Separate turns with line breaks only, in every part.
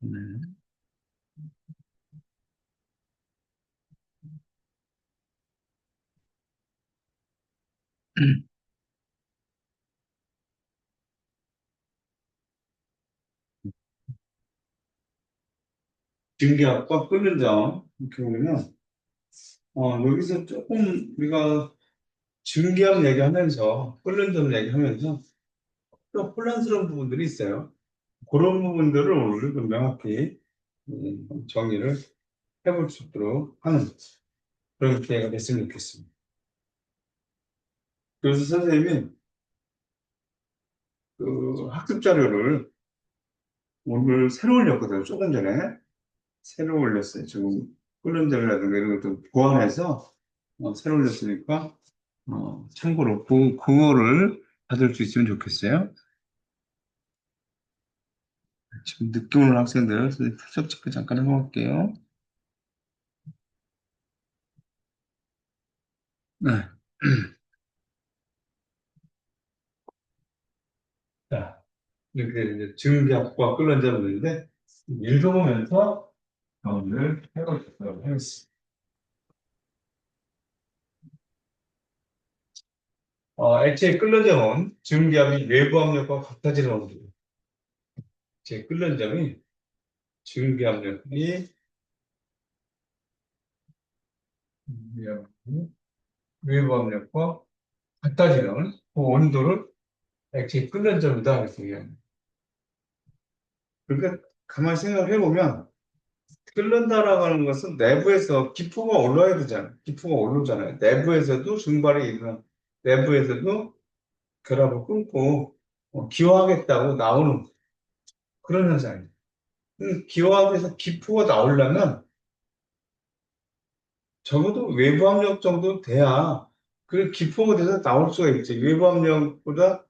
네. 증기압과 끓는 점 이렇게 보면 여기서 조금 우리가 증기압 얘기하면서 끓는 점 얘기하면서 또 혼란스러운 부분들이 있어요. 그런 부분들을 오늘 좀 명확히 정리를 해볼 수 있도록 하는 그런 기회가 됐으면 좋겠습니다. 그래서 선생님이 그 학습 자료를 오늘 새로 올렸거든요. 조금 전에 새로 올렸어요. 지금 끓는 점이라든가 이런 것도 보완해서 새로 올렸으니까 참고로 그거를 받을 수 있으면 좋겠어요. 지금 늦게 오는 학생들 출석 체크 잠깐 해볼게요. 네. 자, 이렇게 이제 증기압과 끓는 점인데 읽어보면서 오늘 해보도록 하겠습니다. 액체의 끓는 점은 증기압이 외부 압력과 같아지는 온도. 액체의 끓는 점이 증기압력이 외부 압력과 같아지는 그 온도를 액체의 끓는 점이다 이렇게 얘기합니다. 그러니까 가만히 생각해 보면 끓는다라고 하는 것은 내부에서 기포가 올라야 되잖아요. 기포가 오르잖아요. 내부에서도 증발이 일어나, 내부에서도 결합을 끊고 기화하겠다고 나오는 그런 현상이에요. 기화돼서 기포가 나오려면 적어도 외부 압력 정도 돼야 그 기포가 돼서 나올 수가 있지. 외부 압력보다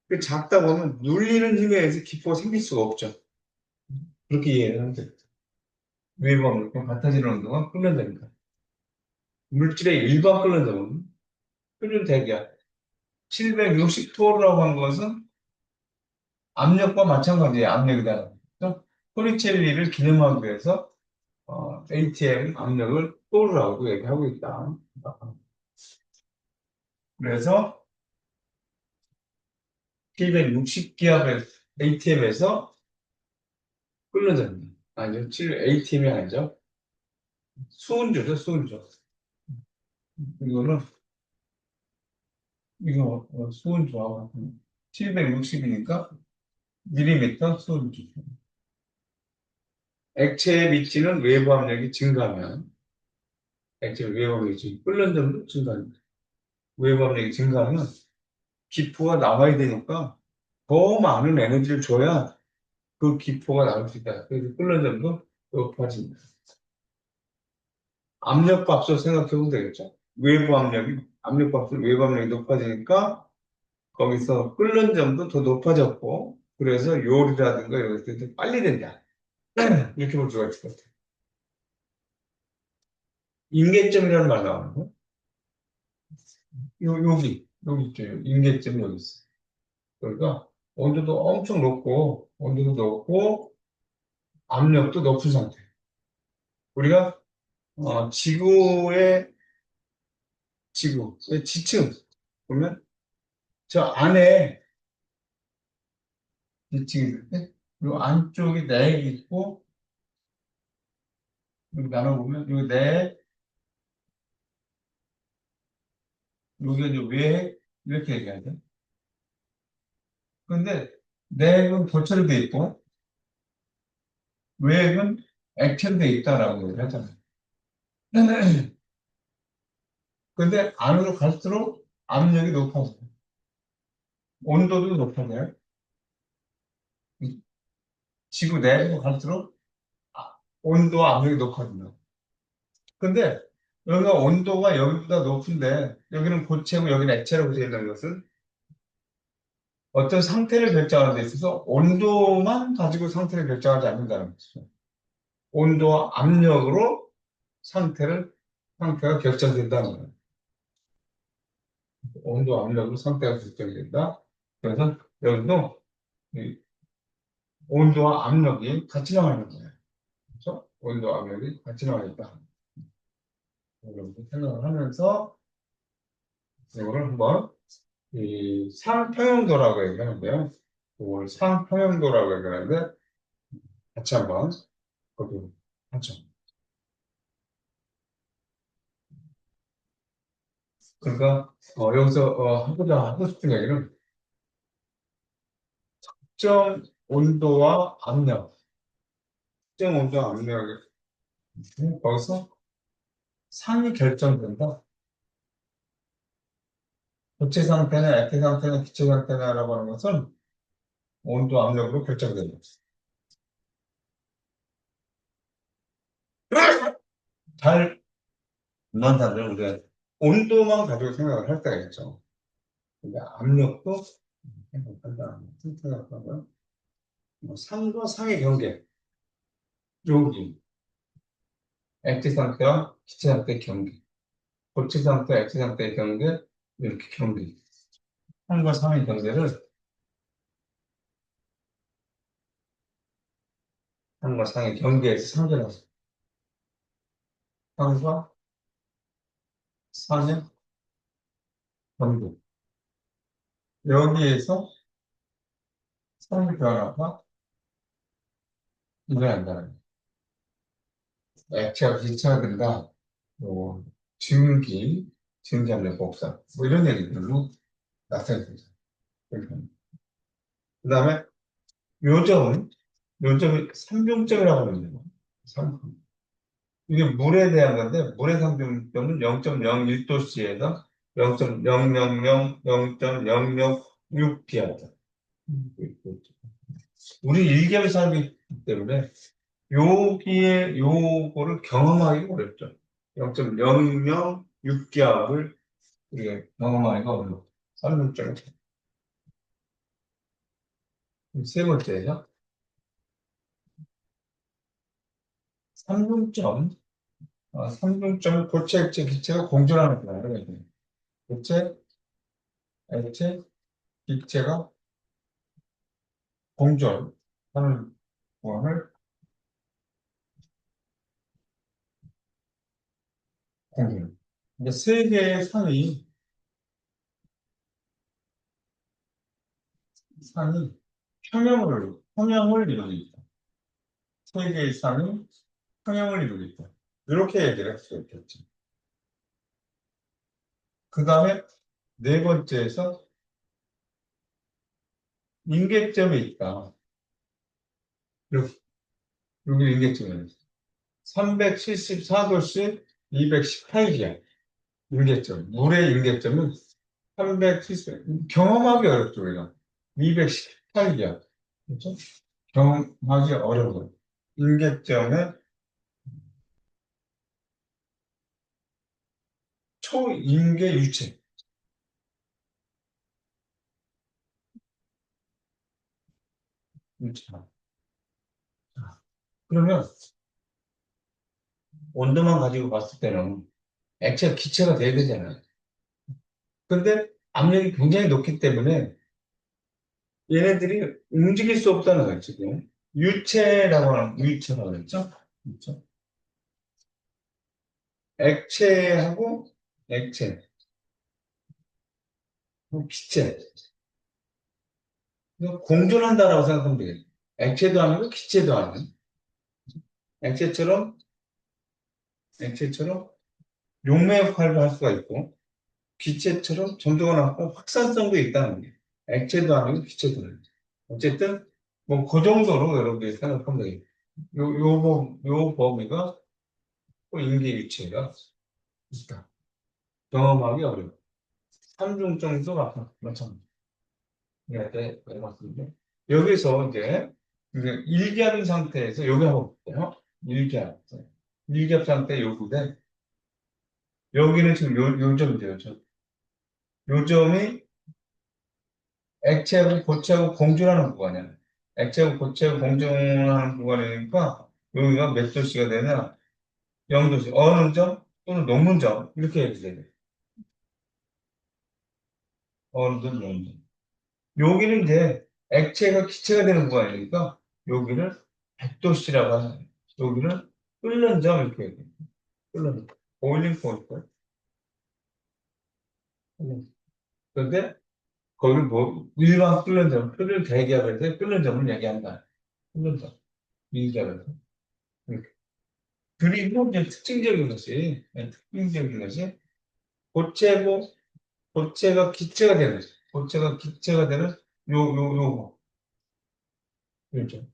그 작다 보면 눌리는 힘에 의해서 기포가 생길 수가 없죠. 그렇게 이해를 하면 돼요. 외부 압력과 같아지는 온도가 끓는다니까. 물질의 일반 끓는다는 끓는 대기압 760토라고 한 것은 압력과 마찬가지예요. 압력이다. 토리첼리를 기념하기 위해서 ATM 압력을 토르라고 얘기하고 있다. 그래서 760기압의 ATM에서 끓는 겁니다. 아니요, ATM이 아니죠. 수은조죠, 수은조. 이거는 이거 수은조하고 760이니까 밀리미터 수은조. 액체에 미치는 외부 압력이 증가하면 액체 외부 압력이 끓는 점도 증가합니다. 외부 압력이 증가하면 기포가 나와야 되니까 더 많은 에너지를 줘야 그 기포가 나올 수 있다. 그래서 끓는 점도 높아집니다. 압력밥솥 생각해 보면 되겠죠? 압력밥솥 외부 압력이 높아지니까 거기서 끓는 점도 더 높아졌고, 그래서 요리라든가 이런 것들이 빨리 된다. 이렇게 볼 수가 있을 것 같아요. 임계점이라는 말 나오는 거. 여기 있죠. 임계점이 여기 있어요. 그러니까 온도도 높고, 압력도 높은 상태. 우리가 지구의 지층 보면 저 안에 지층이 있는데 이 안쪽이 내에 있고 여기 나눠보면 여기 내 여기가 이제 외 이렇게 얘기하죠. 근데 내는 고철로 돼 있고 외는 액체로 돼 있다라고 얘기를 하잖아요. 근데 안으로 갈수록 압력이 높아져요. 온도도 높아져요. 지구 내부로 갈수록 온도와 압력이 높아져요. 근데 여기가 온도가 여기보다 높은데 여기는 고체고 여기는 액체라고 되어 있는 것은 어떤 상태를 결정하는 데 있어서 온도만 가지고 상태를 결정하지 않는다는 거죠. 온도와 압력으로 상태가 결정된다는 거예요. 온도, 압력으로 상태가 결정된다. 그래서 여기도 온도와 압력이 같이 나가는 거예요. 그렇죠? 온도와 압력이 같이 나가니까 이렇게 생각을 하면서 이거를 한번 이 상평형도라고 얘기하는데요. 이걸 상평형도라고 얘기하는데 같이 한번 보도록 하죠. 그러니까 여기서 하고 싶은 얘기는 특정 온도와 압력, 특정 온도와 압력 거기서 상이 결정된다. 고체 상태나 액체 상태나 기체 상태나라고 하는 것은 온도 압력으로 결정된다. 잘 이런 사람들은 우리가 온도만 가지고 생각을 할 때가 있죠. 근데 압력도 생각한다. 생각하고요. 상과 상의 경계, 여기 액체 상태와 기체 상태의 경계, 고체 상태와 액체 상태의 경계, 이렇게 경계. 상과 상의 경계를 상과 상의 경계에서 상계라고 상과 상의 경계. 여기에서 상의 변화가 일어난다는 거예요. 액체와 기체가 된다. 뭐, 증기, 증기압력 복사, 뭐 이런 얘기들로 나타내죠. 그 다음에 요점이 삼중점이라고 하는 거예요. 삼중. 이게 물에 대한 건데, 물의 삼중점은 0.01도씨에서 0.000, 0.006p하다. 우리 일기압 살기 때문에 요거를 경험하기가 어렵죠. 0.006기압을 우리가 경험하기가 어려워. 삼중점. 세 번째죠. 삼중점. 삼중점 고체, 액체, 기체가 공존하는 거예요. 고체, 액체, 기체가 공존하는 구간을 공존. 이제 세 개의 상이 평형을 이루고 있다. 세 개의 상이 평형을 이루고 있다. 이렇게 얘기를 할 수가 있겠죠. 그 다음에 네 번째에서 인계점이 있다. 여기 인계점이 있다. 374도씨 218기야. 인계점. 물의 인계점은 370, 경험하기 어렵죠, 우리가. 218기야. 그렇죠? 경험하기 어려워. 인계점의 초인계 유체. 유체. 그러면 온도만 가지고 봤을 때는 액체가 기체가 돼야 되잖아요. 근데 압력이 굉장히 높기 때문에 얘네들이 움직일 수 없다는 거예요, 지금. 유체라고 했죠? 그렇죠? 액체하고 액체, 기체. 이거 공존한다라고 생각하면 되겠죠. 액체도 아니고 기체도 아니고. 액체처럼, 액체처럼 용매 역할도 할 수가 있고, 기체처럼 점도가 낮고 확산성도 있다는 게. 액체도 아니고 기체도 아니고. 어쨌든, 뭐, 그 정도로 여러분들이 생각하면 되겠죠. 요 범위가 또 인계 유체가 있다. 경험하기 어려워. 삼중정도 마찬가지. 네, 맞습니다. 여기서 이제 일기압 상태에서 여기 한번 볼게요. 일기압. 일기압 상태 요구인데, 여기는 지금 요점이죠. 요점이 액체하고 고체하고 공존하는 구간이야. 액체하고 고체하고 공존하는 구간이니까 여기가 몇 도씨가 되냐? 0도씨. 어느 점 또는 높은 점. 이렇게 얘기해야 돼. 어느 점, 높은 점. 여기는 이제 액체가 기체가 되는 구간이니까 여기를 100도씨라고 하잖아요. 여기는 끓는 점 이렇게 얘기해요. 끓는 점. 보일링 포인트. 그런데 거기 뭐 일반 끓는 점, 끓는 대기업에서 끓는 점을 얘기한다. 끓는 점, 미기업에서. 이렇게. 그리고 이제 특징적인 것이 고체고 고체가 기체가 되는 거죠. 고체가 기체가 되는 요거 그렇죠.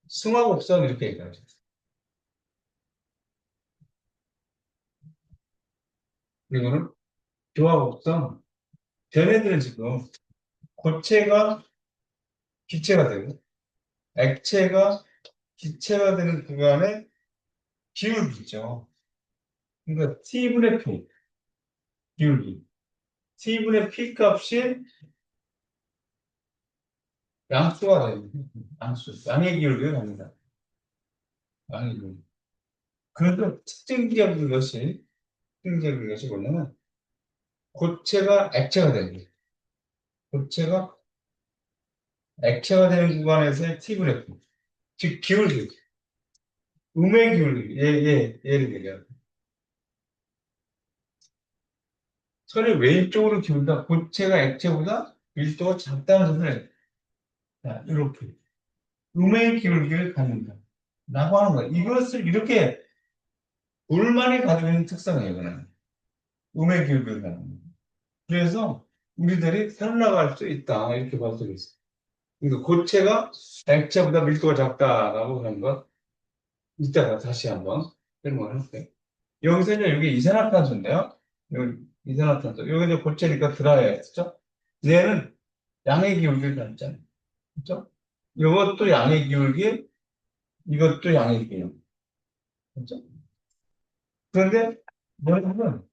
승화곡선 이렇게 얘기하죠. 이거는 교화곡선. 걔네들은 지금 고체가 기체가 되고 액체가 기체가 되는 구간에 기울기 있죠. 그러니까 T분의 P, 기울기. T분의 P 값이 양수가 돼요. 양의 기울기가 됩니다. 양의 기울기. 그런데 특징적인 것이 뭐냐면 고체가 액체가 되는 거예요. 고체가 액체가 되는 구간에서의 T분의 P. 즉, 기울기. 음의 기울기. 얘를 얘기해요. 선이 왼쪽으로 기울다. 고체가 액체보다 밀도가 작다는 것을 자, 이렇게 음의 기울기를 갖는다. 라고 하는 거예요. 이것을 이렇게 불만이 가지고 있는 특성이에요. 이거는. 음의 기울기를 갖는 거예요. 그래서 우리들이 살아나갈 수 있다. 이렇게 볼 수가 있어요. 그러니까 고체가 액체보다 밀도가 작다라고 하는 것. 이따가 다시 한번 설명을 할게요. 여기서 이제 여기 이산화탄소인데요. 여기 이산화탄소. 여기 이제 고체니까 드라이했죠? 얘는 양의 기울기를 갖잖아요. 그죠? 이것도 양의 기울기, 이것도 양의 기울기. 그죠? 그런데 뭐냐면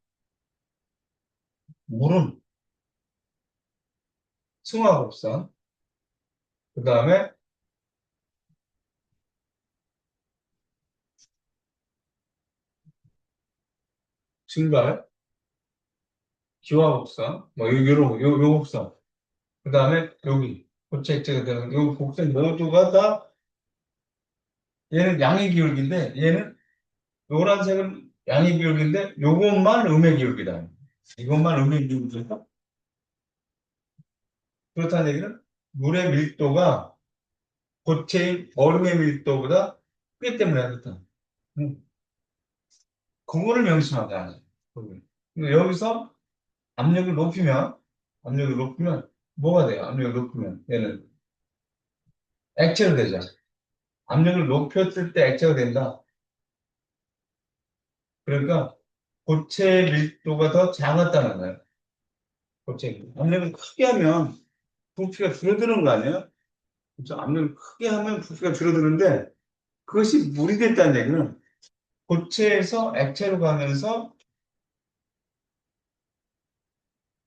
물은 승화곡선, 그 다음에 증발, 기화곡선, 뭐 요 곡선, 그 다음에 여기 고체 액체가 되는 요 곡선 모두가 다 얘는 양의 기울기인데 얘는 노란색은 양의 기울기인데 요것만 음의 기울기다. 이것만 음의 기울기다. 그렇다는 얘기는 물의 밀도가 고체인 얼음의 밀도보다 크기 때문에 그렇다. 음, 그거를 명심하자. 근데 여기서 압력을 높이면, 압력을 높이면 뭐가 돼요? 압력을 높이면 얘는 액체로 되죠. 압력을 높였을 때 액체가 된다. 그러니까 고체 밀도가 더 작았다는 거예요. 고체 밀도. 압력을 크게 하면 부피가 줄어드는 거 아니에요? 그렇죠? 압력을 크게 하면 부피가 줄어드는데 그것이 물이 됐다는 얘기는 고체에서 액체로 가면서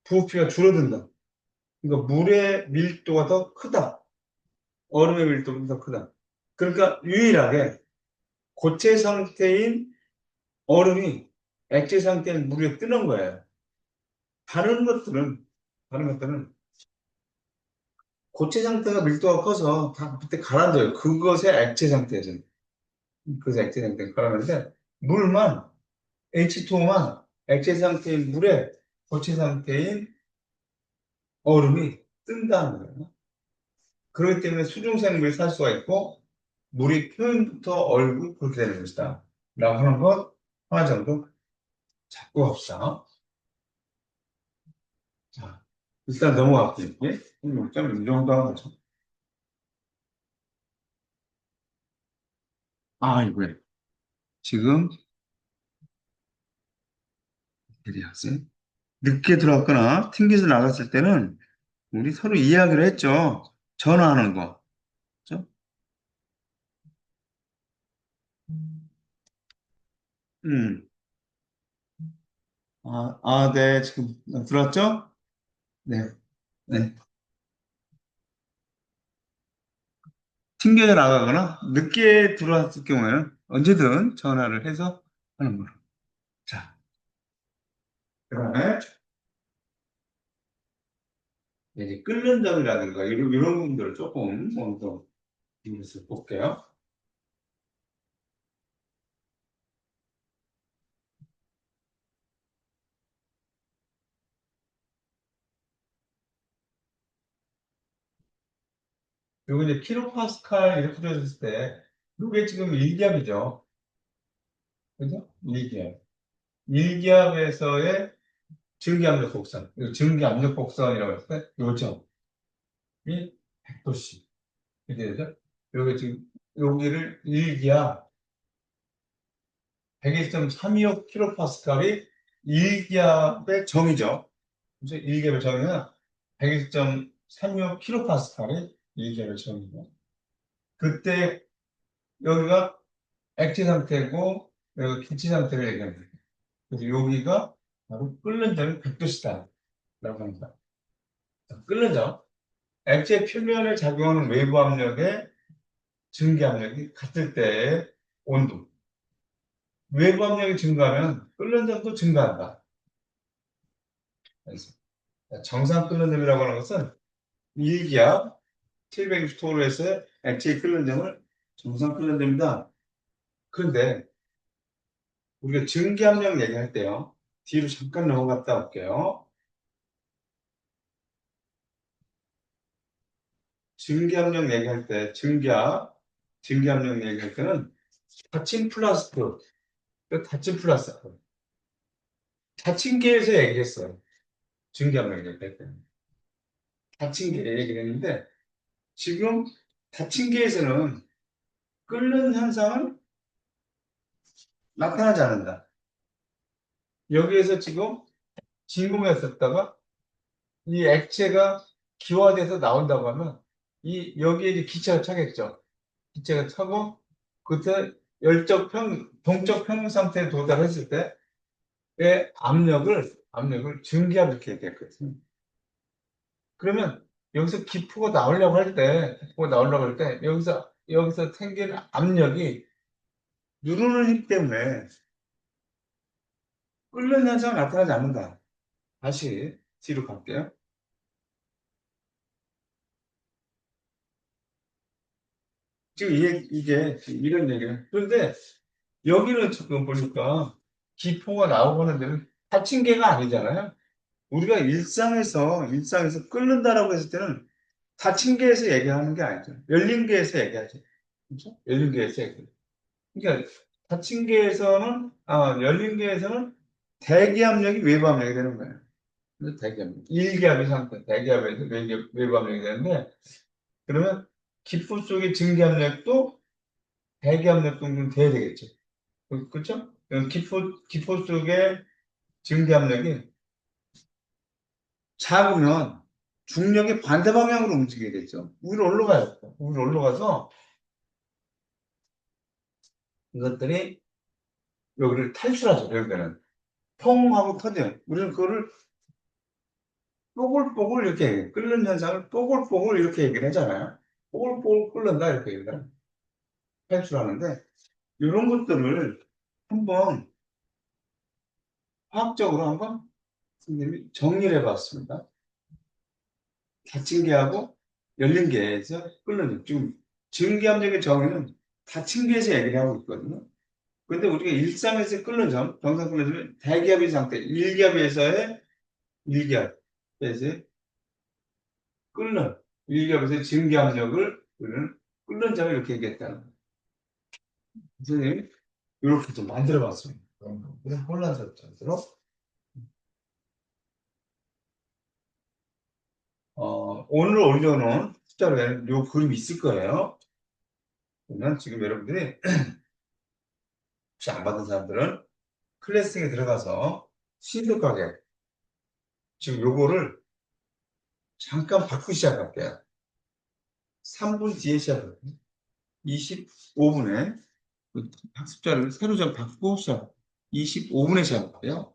부피가 줄어든다. 그러니까 물의 밀도가 더 크다. 얼음의 밀도가 더 크다. 그러니까 유일하게 고체 상태인 얼음이 액체 상태인 물 위에 뜨는 거예요. 다른 것들은, 다른 것들은 고체 상태가 밀도가 커서 다 그때 가라앉아요. 그것의 액체 상태에서. 그것의 액체 상태가 가라앉는데, 물만, H2O만 액체 상태인 물에 고체 상태인 얼음이 뜬다는 거예요. 그렇기 때문에 수중생물이 살 수가 있고, 물이 표면부터 얼고 그렇게 되는 것이다. 라고 하는 것 하나 정도 잡고 합시다. 자, 일단 넘어갈게요. 예? 6점 이 정도 하죠. 아, 이거요. 지금, 대리학생. 늦게 들어왔거나 튕겨서 나갔을 때는 우리 서로 이야기를 했죠. 전화하는 거. 그죠? 음. 네. 지금 들어왔죠? 네. 네. 튕겨서 나가거나 늦게 들어왔을 경우에는 언제든 전화를 해서 하는 거로. 자, 그다음에 이제 끓는 점이라든가 이런 부분들을 조금 먼저 여기서 볼게요. 요거 이제 킬로파스칼 이렇게 들어졌을 때, 이게 지금 일기압이죠. 그죠? 일기압. 일기압에서의 증기압력 곡선. 이 증기압력 곡선이라고 했을 때, 요 점이 100도씨. 이렇게 되죠? 요게 지금, 여기를 일기압 101.325 킬로파스칼이 일기압의 정의죠. 그죠? 일기압의 정의는 101.325 킬로파스칼이 일기압의 정의죠. 그때 여기가 액체 상태고, 여기가 기체 상태를 얘기합니다. 그래서 여기가 바로 끓는 점이 100도씨다. 라고 합니다. 끓는 점. 액체 표면에 작용하는 외부 압력의 증기 압력이 같을 때의 온도. 외부 압력이 증가하면 끓는 점도 증가한다. 그래서 정상 끓는 점이라고 하는 것은 일기압 760도로에서의 액체의 끓는 점을 정상 끓는 점이다. 그런데 우리가 증기 압력 얘기할 때요. 뒤로 잠깐 넘어갔다 올게요. 증기압력 얘기할 때, 증기압력 얘기할 때는 닫힌 플라스크, 닫힌 플라스크, 닫힌 계에서 얘기했어요. 증기압력 얘기할 때는. 닫힌 계 얘기를 했는데, 지금 닫힌 계에서는 끓는 현상은 나타나지 않는다. 여기에서 지금 진공했었다가 이 액체가 기화돼서 나온다고 하면 여기에 이제 기체가 차겠죠. 기체가 차고 그때 동적 평형 상태에 도달했을 때의 압력을 증기압 이렇게 얘기했거든요. 그러면 여기서 기포가 나오려고 할 때, 여기서 생기는 압력이 누르는 힘 때문에 끓는 현상이 나타나지 않는다. 다시 뒤로 갈게요. 지금 이게 이런 얘기예요. 그런데 여기는 지금 보니까 기포가 나오고 하는 데는 닫힌 개가 아니잖아요. 우리가 일상에서 끓는다라고 했을 때는 닫힌 개에서 얘기하는 게 아니죠. 열린 개에서 얘기하죠. 그렇죠? 열린 개에서 얘기해요. 그러니까 열린 개에서는 대기압력이 외부압력이 되는 거예요. 그래서 대기압력. 일기압의 상태, 대기압에서 외부압력이 되는데, 그러면 기포 속의 증기압력도 대기압력 정도는 돼야 되겠죠. 그렇죠? 기포 속의 증기압력이 작으면 중력의 반대 방향으로 움직이게 되죠. 위로 올라가요. 위로 올라가서 이것들이 여기를 탈출하죠. 여기는 퐁 하고 터져요. 우리는 그거를 뽀글뽀글 이렇게 얘기해요. 끓는 현상을 뽀글뽀글 이렇게 얘기를 하잖아요. 뽀글뽀글 끓는다 이렇게 얘기를 탈출하는데 이런 것들을 한번 화학적으로 한번 선생님이 정리를 해봤습니다. 닫힌 개하고 열린 개에서 끓는 지금 증기압력의 정의는 닫힌 개에서 얘기를 하고 있거든요. 근데 우리가 일상에서 끓는 점, 정상 끓는 점은 대기압의 상태, 일기압에서 끓는, 일기압에서 증기압력을 우리는 끓는 점을 이렇게 얘기했다는 거예요. 선생님이 이렇게 좀 만들어 봤습니다. 그래서 혼란스럽지 않도록. 오늘 올려놓은 숫자로 요 그림이 있을 거예요. 그러면 지금 여러분들이 혹시 안 받은 사람들은 클래스에 들어가서 신속하게 지금 요거를 잠깐 바꾸고 시작할게요. 3분 뒤에 시작할게요. 25분에 학습자를 새로 좀 바꾸고 시작. 25분에 시작할게요.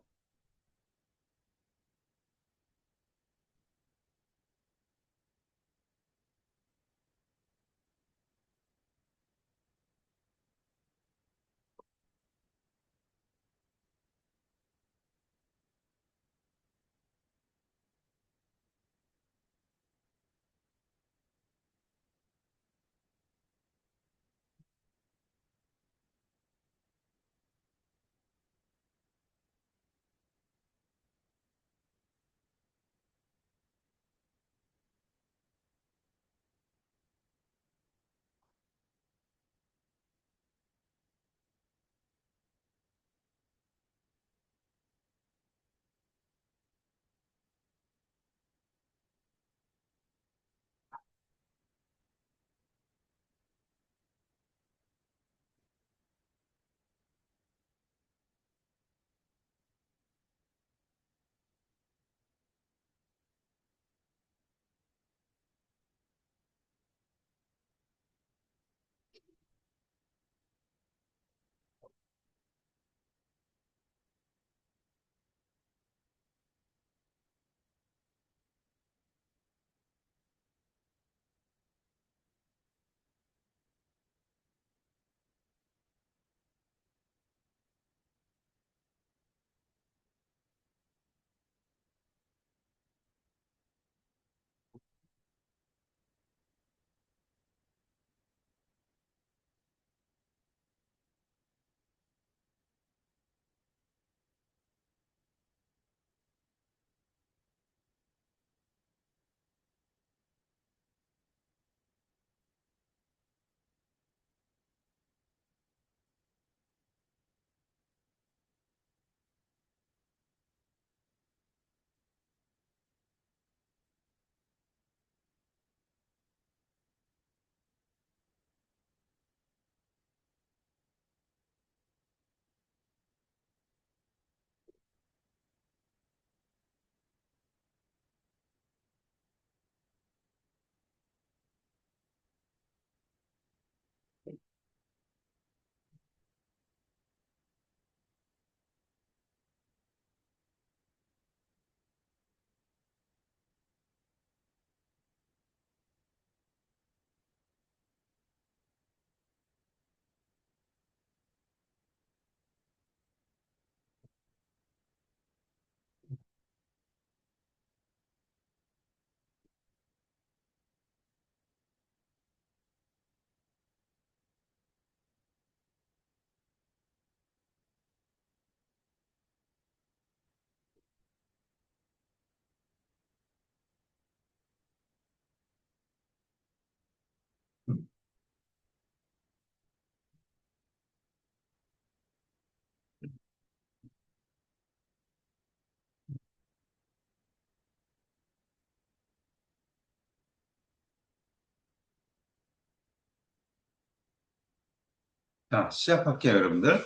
자, 시작할게요, 여러분들.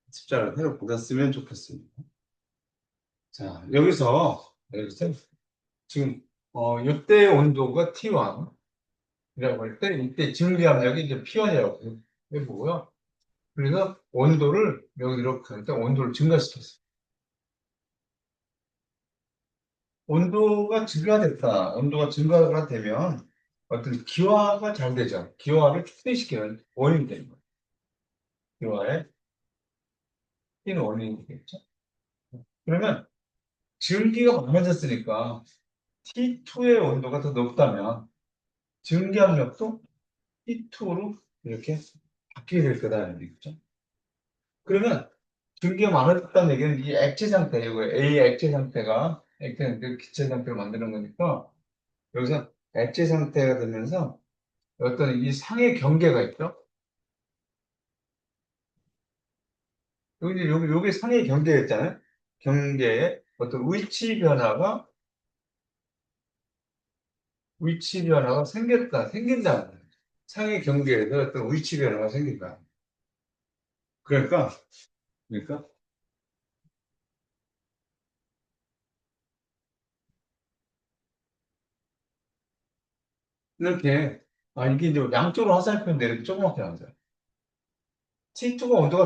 숫자를 새로 보셨으면 좋겠습니다. 자, 여기서 지금, 이때 온도가 T1이라고 할 때, 이때 증기압력이 이제 P1이라고 해보고요. 그래서 온도를, 여기 이렇게 할 때 온도를 증가시켰어요. 온도가 증가가 되면 어떤 기화가 잘 되죠. 기화를 촉진시키는 원인이 되는 거예요. 기화의 튀는 원인이 되겠죠. 그러면 증기가 많아졌으니까 T2의 온도가 더 높다면 증기압력도 T2로 이렇게 바뀌게 될 거다라는 얘기죠. 그러면 증기가 많아졌다는 얘기는 이 액체 상태, 이거 A 액체 상태, 기체 상태를 만드는 거니까 여기서 액체 상태가 되면서 어떤 이 상의 경계가 있죠. 여기 상의 경계가 있잖아요. 경계에 어떤 위치 변화가 생긴다. 상의 경계에서 어떤 위치 변화가 생긴다. 그러니까, 그러니까, 이렇게, 이게 이제 양쪽으로 화살표인데 이렇게 조그맣게 나오죠. T2가 온도가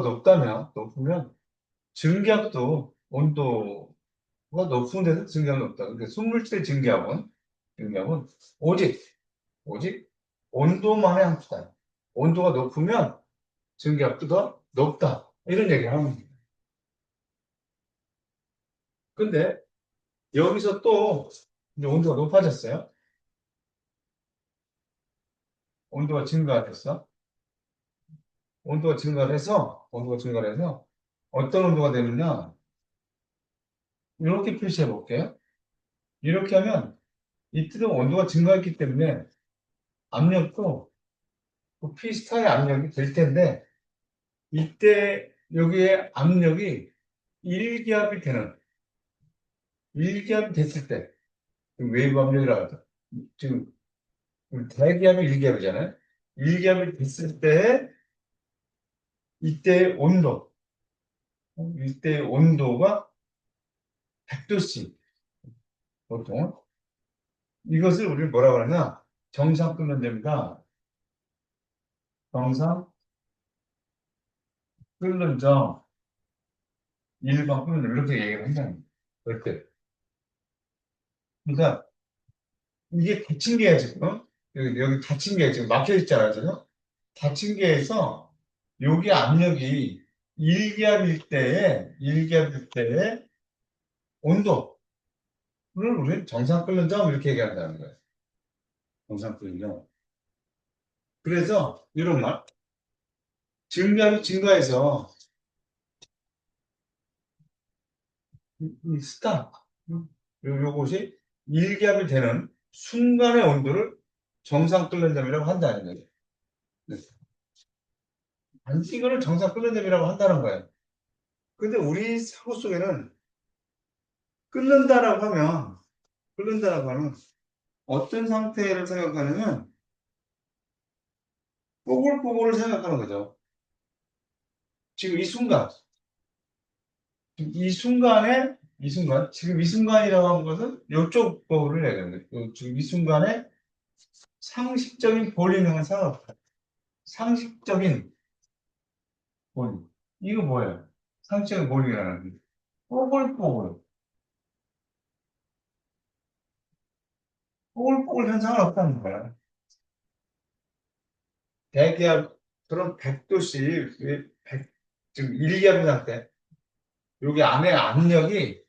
높으면, 증기압도 온도가 높은 데서 증기압이 높다. 그러니까 순물질의 증기압은 오직, 오직 온도만의 함수다. 온도가 높으면 증기압도 더 높다. 이런 얘기를 하는 거예요. 근데 여기서 또 이제 온도가 높아졌어요. 온도가 증가했어. 온도가 증가를 해서 어떤 온도가 되느냐? 이렇게 표시해 볼게요. 이렇게 하면 이때도 온도가 증가했기 때문에 압력도 그 P 스타의 압력이 될 텐데 이때 여기에 압력이 1기압이 되는 1기압이 됐을 때 웨이브 압력이라고 하죠. 지금 대기압이 1기압이잖아요. 1기압이 됐을 때 이때 온도가 100도씨 보통 이것을 우리 뭐라고 하냐 정상 끓는 데입니다. 정상 끓는 점 일반 끓는 점 이렇게 얘기를 한다는 거예요. 그때 그러니까 이게 닫힌 게야 지금 여기 닫힌 게 지금 막혀 있잖아요. 지금 닫힌 게에서 여기 압력이 1기압일 때의 온도를 우리 정상 끓는 점 이렇게 얘기한다는 거예요. 정상 끓는 점. 그래서 이런 말 증가압이 증가해서 이 스타 요것이 일기압이 되는 순간의 온도를 정상 끓는 점이라고 한다는 거예요. 네. 이거를 정상 끓는 점이라고 한다는 거예요. 근데 우리 사고 속에는 끓는다라고 하면 끓는다라고 하면 어떤 상태를 생각하냐면 뽀글뽀글을 생각하는 거죠. 지금 지금 이 순간이라고 하는 것은 이쪽 거를 얘기하는 거예요. 지금 이 순간에 상식적인 볼리능은 상관없다. 상식적인 볼링. 이거 뭐예요? 상식적인 볼링이라는 게. 뽀글뽀글. 뽀글뽀글 현상은 없다는 거야. 대기압, 그런 100도씨, 지금 1기압인 상태. 여기 안에 압력이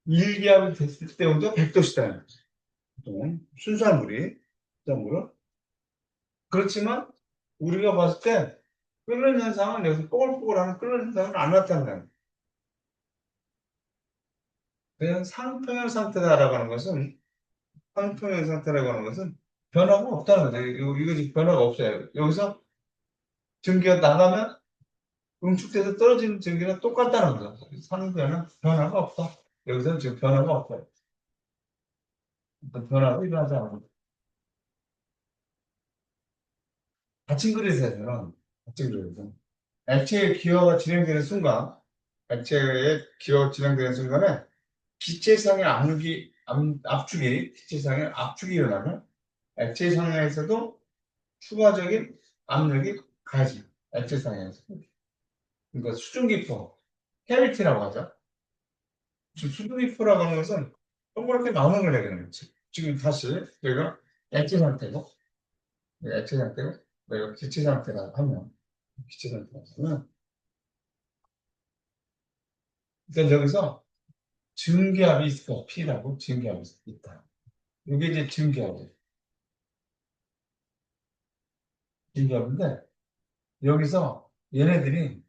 1기압이 됐을 때 온도 100도씨다. 순수한 물이. 순수한 물은. 그렇지만, 우리가 봤을 때, 끓는 현상은 여기서 뽀글뽀글하는 끓는 현상은 안 나타나요. 그냥 상태라고 하는 것은 상평형 상태라고 하는 것은 변화가 없다는 거죠. 이거 지금 변화가 없어요. 여기서 전기가 나가면 응축돼서 떨어지는 전기는 똑같다는 거죠. 상변은 변화가 없다. 여기서는 지금 변화가 없어요. 어떤 변화가 일어나지 않고. 닫힌 그릇에서는, 닫힌 그릇에서. 액체의 기화가 진행되는 순간, 액체의 기화가 진행되는 순간에 기체상의 기체상의 압축이 일어나면 액체 상에서도 추가적인 압력이 가해져요. 액체 상에서. 그러니까 수증기포, 캐비티라고 하죠. 지금 수증기포라고 하는 것은 동그랗게 나오는 걸 얘기하는 거지. 지금 다시 여기가 액체 상태고, 액체 상태고, 내가 기체 상태라고 하면, 기체 상태라고 하면, 일단 여기서 증기압이 있어. P라고 증기압이 있다. 이게 이제 증기압이에요. 증기압인데, 여기서 얘네들이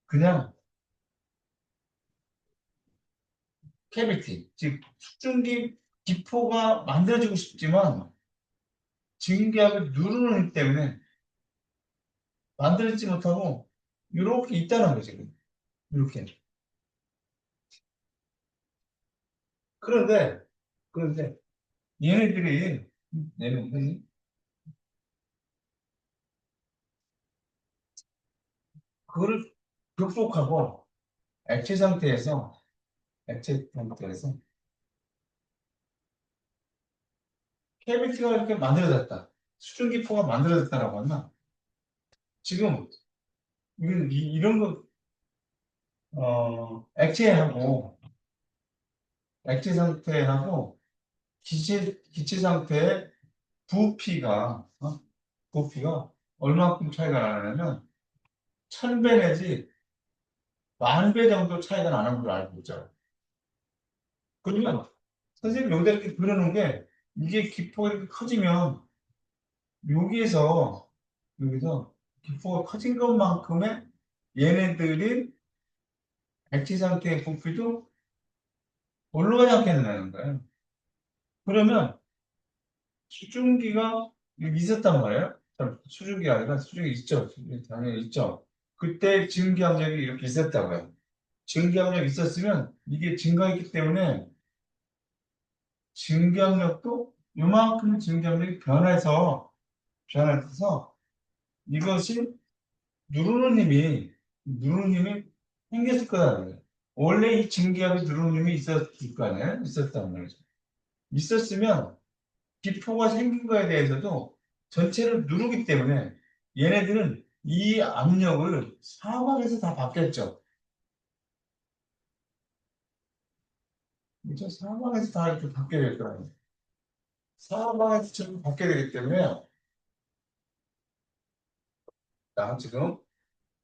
그냥 캐비티, 즉 수증기 기포가 만들어지고 싶지만 증기압을 누르는 힘 때문에 만들지 못하고 이렇게 있다는 거죠. 이렇게. 그런데 그런데 얘네들이 그거를 극복하고 액체 상태에서 액체 상태에서 캐비티가 이렇게 만들어졌다. 수증기포가 만들어졌다라고 하나 지금 이런 거 액체 상태하고 기체 상태의 부피가 얼마큼 차이가 나냐면 1000배 내지 10,000배 정도 차이가 나는 걸 알고 있죠. 그러면 선생님 여기다 이렇게 그려놓은 게 이게 기포가 이렇게 커지면 여기에서 여기서 기포가 커진 것만큼의 얘네들이 액체 상태의 부피도 올라가지 않겠느냐는 거예요. 그러면 수증기가 여기 있었단 말이에요. 수증기가 아니라 수증기 있죠. 수증기 당연히 있죠. 그때 증기압력이 이렇게 있었다고요. 증기압력이 있었으면 이게 증가했기 때문에 증기압력도 요만큼 증기압력이 변해서 이것이 누르는 힘이 생겼을 거라는 거예요. 원래 이 증기압이 누르는 힘이 있었을 거 아니에요? 있었단 말이죠. 있었으면 기포가 생긴 거에 대해서도 전체를 누르기 때문에 얘네들은 이 압력을 사막에서 다 받겠죠. 그렇죠? 사막에서 다 이렇게 받게 될 거라는 거예요. 사막에서 지금 받게 되기 때문에 나 지금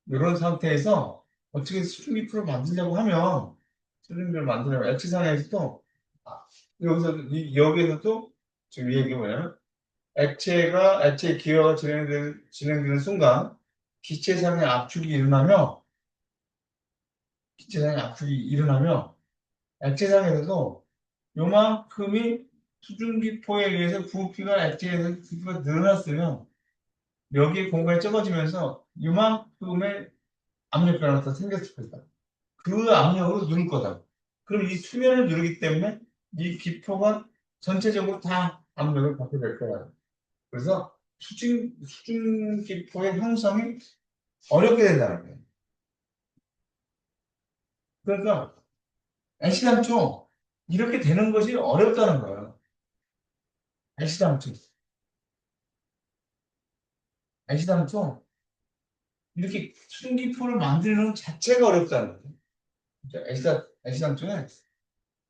이런 상태에서 어떻게 수증기표를 만들려고 하면 수증기를 만들려면 액체상에서도 아, 여기서도 지금 이 얘기 뭐냐면 액체의 기화가 진행되는 순간 기체상의 압축이 일어나며 기체상의 압축이 일어나며 액체상에서도 요만큼이 수증기포에 의해서 부피가 액체에서 부피가 늘어났으면 여기에 공간이 적어지면서 요만큼의 압력 변화가 더 생겼을 거다. 그 압력으로 누를 거다. 그럼 이 수면을 누르기 때문에 이 기포가 전체적으로 다 압력을 받게 될 거야. 그래서 수증 기포의 형성이 어렵게 된다는 거예요. 그러니까 애시당초 이렇게 되는 것이 어렵다는 거예요. 애시당초. 애시당초 이렇게 수증 기포를 만드는 자체가 어렵다는 거예요. 애시당초에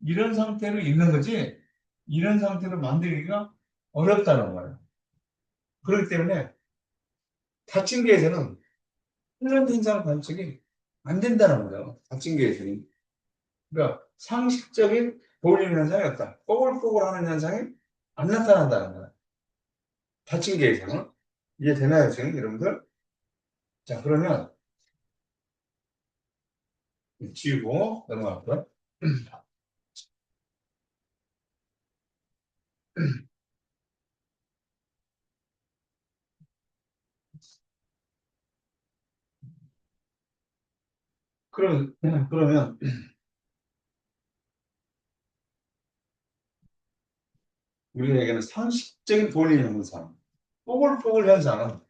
이런 상태로 있는 거지 이런 상태로 만들기가 어렵다는 거예요. 그렇기 때문에 닫힌 계에서는 이런 현상 관측이 안 된다는 거예요. 닫힌 계에서는. 그러니까 상식적인 보이는 현상이 없다. 뽀글뽀글하는 현상이 안 나타난다는 거예요. 닫힌 계에서는. 이해되나요, 지금 여러분들? 자, 그러면 지우고 넘어갈까요? 그러면 우리에게는 상식적인 본인 현상, 뽀글뽀글 현상은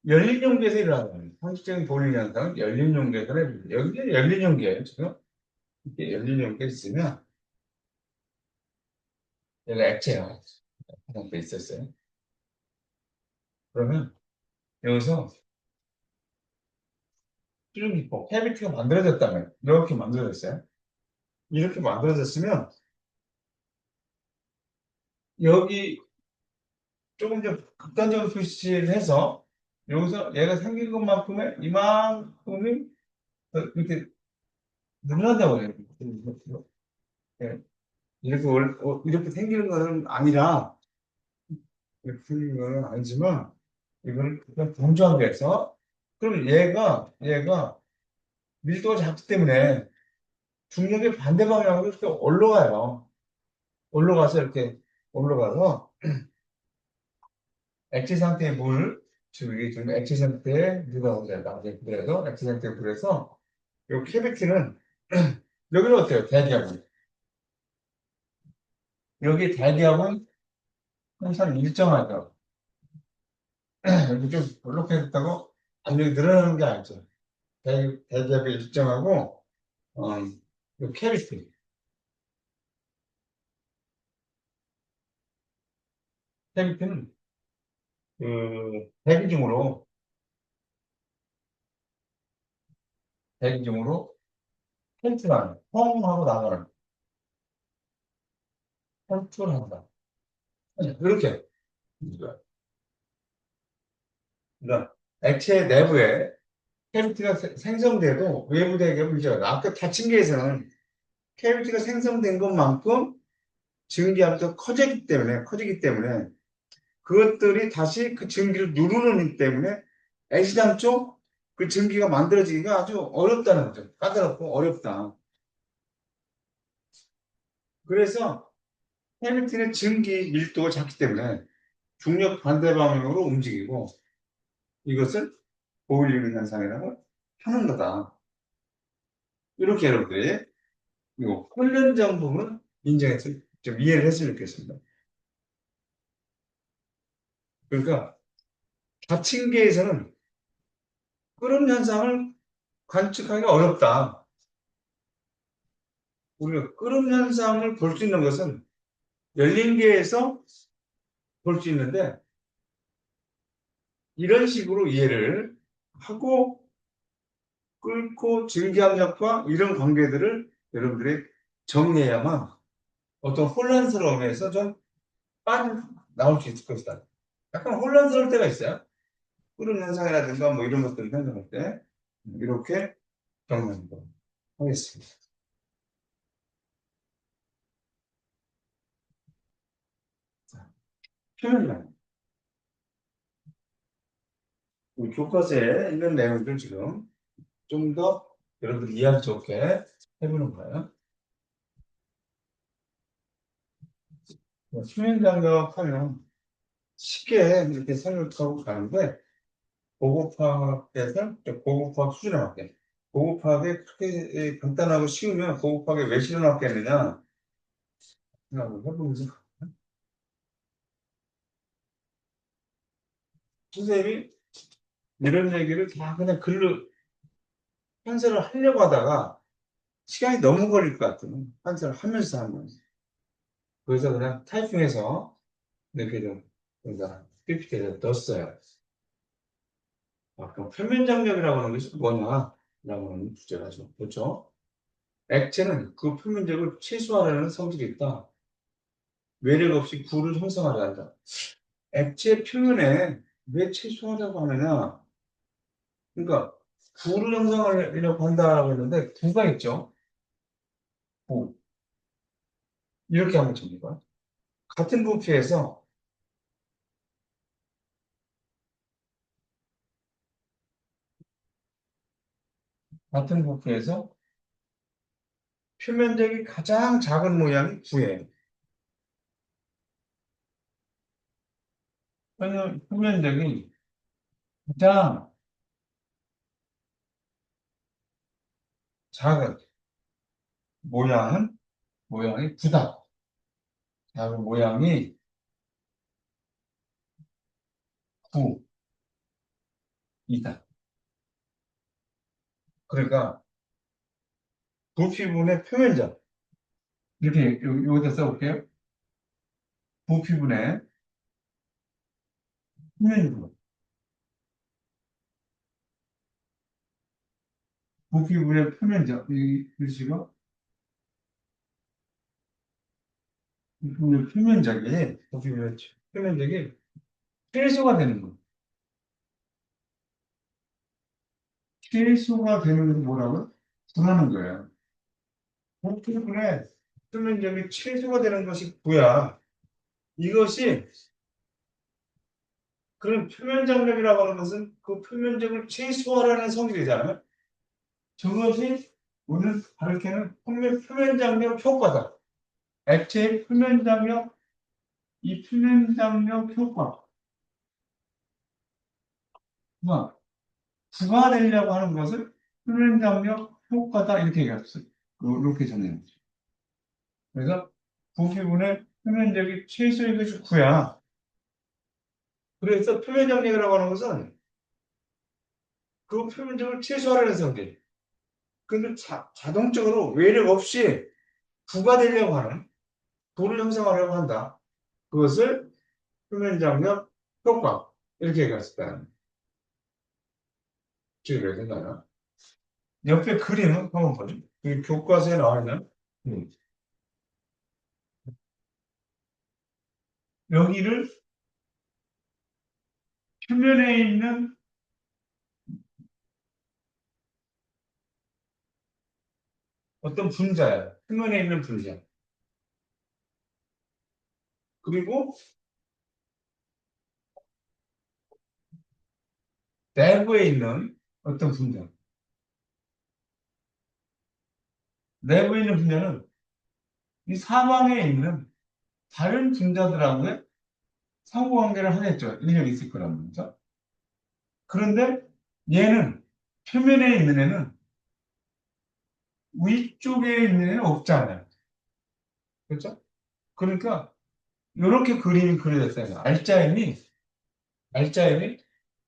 열린 용기에서 일어나는 거예요. 상식적인 돌림 현상은 열린 용기에서 여기 열린 용기예요, 지금. 이렇게 열린 용기가 있으면 얘가 액체야. 화장돼 있었어요. 그러면 여기서 쭉 있고 캐비티가 만들어졌다면 이렇게 만들어졌어요. 이렇게 만들어졌으면 여기 조금 더 극단적으로 표시를 해서 여기서 얘가 생긴 것만큼의 이만큼이 이렇게 늘어난다고 해요. 예. 이렇게, 이렇게 생기는 거는 아니라, 이렇게 생기는 거는 아니지만, 이걸 그냥 분주하게 해서, 그럼 얘가 밀도가 작기 때문에 중력의 반대 방향으로 이렇게 올라가요. 올라가서 이렇게 올라가서 액체 상태의 물, 즉 이게 지금 액체 상태의 물가 온다. 그래서 액체 상태의 물에서 이 캐비티는 여기는 어때요? 대기압은. 여기 대기압은 항상 일정하죠. 여기 좀 볼록해졌다고 압력이 늘어나는 게 아니죠. 대기압이 일정하고, 이 캐비티는 대기중으로 펜트라는, 펑 하고 나가는, 펜트를 한다. 이렇게. 그러니까 액체 내부에 캐비티가 생성돼도 외부 대기압은 유지하다. 아까 닫힌 게에서는 캐비티가 생성된 것만큼 증기압도 커지기 때문에 그것들이 다시 그 증기를 누르는 때문에 애시당 쪽 그 증기가 만들어지기가 아주 어렵다는 거죠. 까다롭고 어렵다. 그래서 해밀턴의 증기 밀도가 작기 때문에 중력 반대 방향으로 움직이고 이것을 보일링 현상이라고 하는 거다. 이렇게 여러분들이 이거 훈련장 부분 인정해서 좀 이해를 했으면 좋겠습니다. 그러니까 자칭계에서는 끓음 현상을 관측하기 어렵다. 우리가 끓음 현상을 볼 수 있는 것은 열린계에서 볼 수 있는데 이런 식으로 이해를 하고 끓고 증기압력과 이런 관계들을 여러분들이 정리해야만 어떤 혼란스러움에서 좀 빠져나올 수 있을 것이다. 약간 혼란스러울 때가 있어요. 끓음 현상이라든가 뭐 이런 것들을 생각할 때 이렇게 정리하도록 하겠습니다. 자, 표현량. 교과서에 있는 내용들 지금 좀 더 여러분들 이해하기 좋게 해보는 거예요. 수면 장벽 하면 쉽게 이렇게 생각하고 가는데 고급화해서 고급화 수준에 맞게 고급화하게 그렇게 간단하고 쉬우면 고급화하게 왜 실어놨겠느냐 생각을 해보면서 선생님이 이런 얘기를 다 그냥 글로 편세를 하려고 하다가 시간이 너무 걸릴 것 같으면 편세를 하면서 하면 그래서 그냥 타이핑해서 이렇게 좀 그러니까 PPT에 넣었어요. 그럼 표면장력이라고 하는 것이 뭐냐라고 하는 주제가 죠 그렇죠? 액체는 그 표면적을 최소화하려는 성질이 있다. 외력 없이 구를 형성하려 한다. 액체 표면에 왜 최소화라고 하느냐? 그러니까 구를 형성하려고 한다라고 했는데 구가 있죠. 구. 이렇게 하면 됩니다. 같은 부피에서 같은 부피에서 표면적이 가장 작은 모양이 구예요. 표면적이 가장 작은 모양이 구다. 작은 모양이 구. 이다. 그러니까 부피분의 표면적. 이렇게 여기다 써볼게요. 부피분의 표면적. 부피분의 표면적. 이 글씨가 부피분의 표면적이 최소가 되는 거. 최소가 되는 것을 뭐라고? 구하는 거예요. 부피분의 표면적이 최소가 되는 것이 구야. 이것이 그런 표면장력이라고 하는 것은 그 표면적을 최소화하는 성질이잖아요. 저것이 오늘 가르치는 표면장력 효과다. 액체의 표면장력, 이 표면장력 효과. 부과되려고 하는 것을 표면장력 효과다. 이렇게 얘기했어요. 이렇게 정리해요. 그래서 부피분의 표면적이 최소의 것이 구야. 그래서 표면장력이라고 하는 것은 그 표면적을 최소화하는 성질. 근데 자동적으로 외력 없이 부과되려고 하는, 도를 형성하려고 한다. 그것을 표면장력 효과. 이렇게 얘기했을 지금 왜 생각나? 옆에 그림은 한번 보죠. 이 교과서에 나와 있는 여기를 표면에 있는 어떤 분자야. 표면에 있는 분자. 그리고 내부에 있는 어떤 분자. 내부에 있는 분자는 이 사방에 있는 다른 분자들하고의 상호관계를 하겠죠. 인력이 있을 거라는 거죠. 그런데 얘는 표면에 있는 애는 위쪽에 있는 애는 없잖아요. 그렇죠? 그러니까 이렇게 그림이 그려졌어요. 알짜임이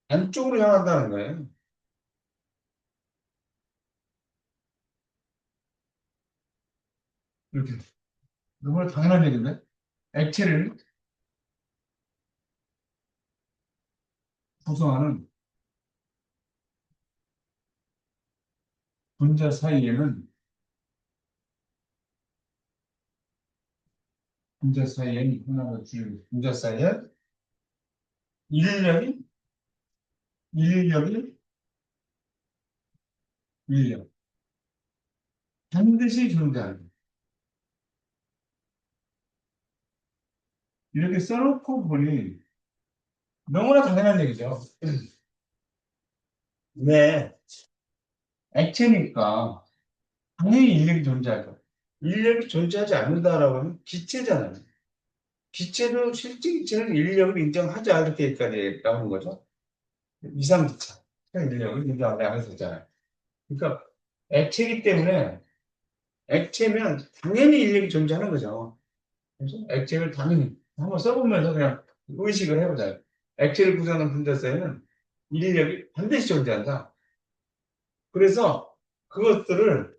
안쪽으로 향한다는 거예요. 이렇게. 너무나 당연한 얘기인데? 액체를 구성하는 분자 사이에는, 하나가 줄이고, 분자 사이에 인력이, 인력이, 인력. 반드시 존재하는 거예요. 이렇게 써놓고 보니 너무나 당연한 얘기죠. 네. 액체니까 당연히 인력이 존재할 거예요. 인력이 존재하지 않는다라고 하면 기체잖아요. 기체도 실제 기체는 인력을 인정하자 이렇게까지 나오는 거죠. 이상기체. 인력을 인정하자 안 했었잖아요. 그러니까 액체이기 때문에 액체면 당연히 인력이 존재하는 거죠. 그래서 액체를 당연히 한번 써보면서 그냥 의식을 해보자. 액체를 구성하는 분자체에는 인력이 반드시 존재한다. 그래서 그것들을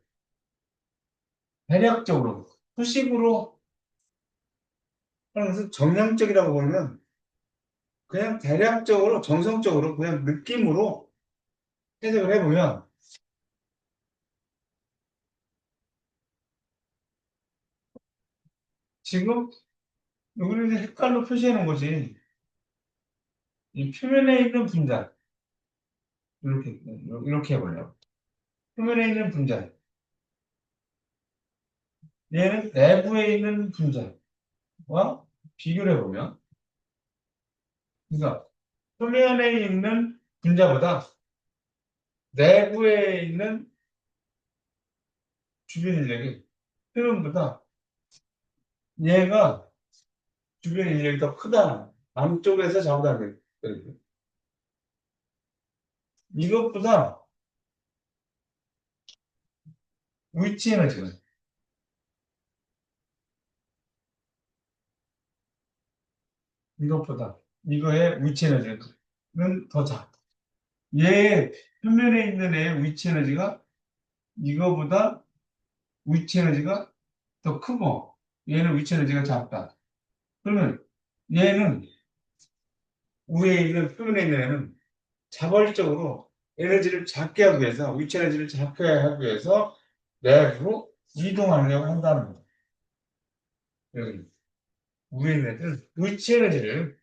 대략적으로 수식으로 하는 것은 정량적이라고 보면 그냥 대략적으로 정성적으로 그냥 느낌으로 해석을 해보면 지금 여기는 이제 색깔로 표시해 놓은 거지. 이 표면에 있는 분자 이렇게 해보려고. 표면에 있는 분자 얘는 내부에 있는 분자와 비교를 해보면 그러니까 표면에 있는 분자보다 내부에 있는 주변 인력이 표면보다 얘가 주변 인력이 더 크다. 남쪽에서 잡아다니는 이것보다 위치 에너지가 이것보다 이거의 위치 에너지는 더 작다. 얘 표면에 있는 애의 위치 에너지가 이거보다 위치 에너지가 더 크고 얘는 위치 에너지가 작다. 그러면 얘는 위에 있는 표면에 있는 애는 자발적으로 에너지를 작게 하기 위해서 위치 에너지를 작게 하기 위해서 내부로 이동하려고 한다는 거예요. 여기 위에 있는 애들은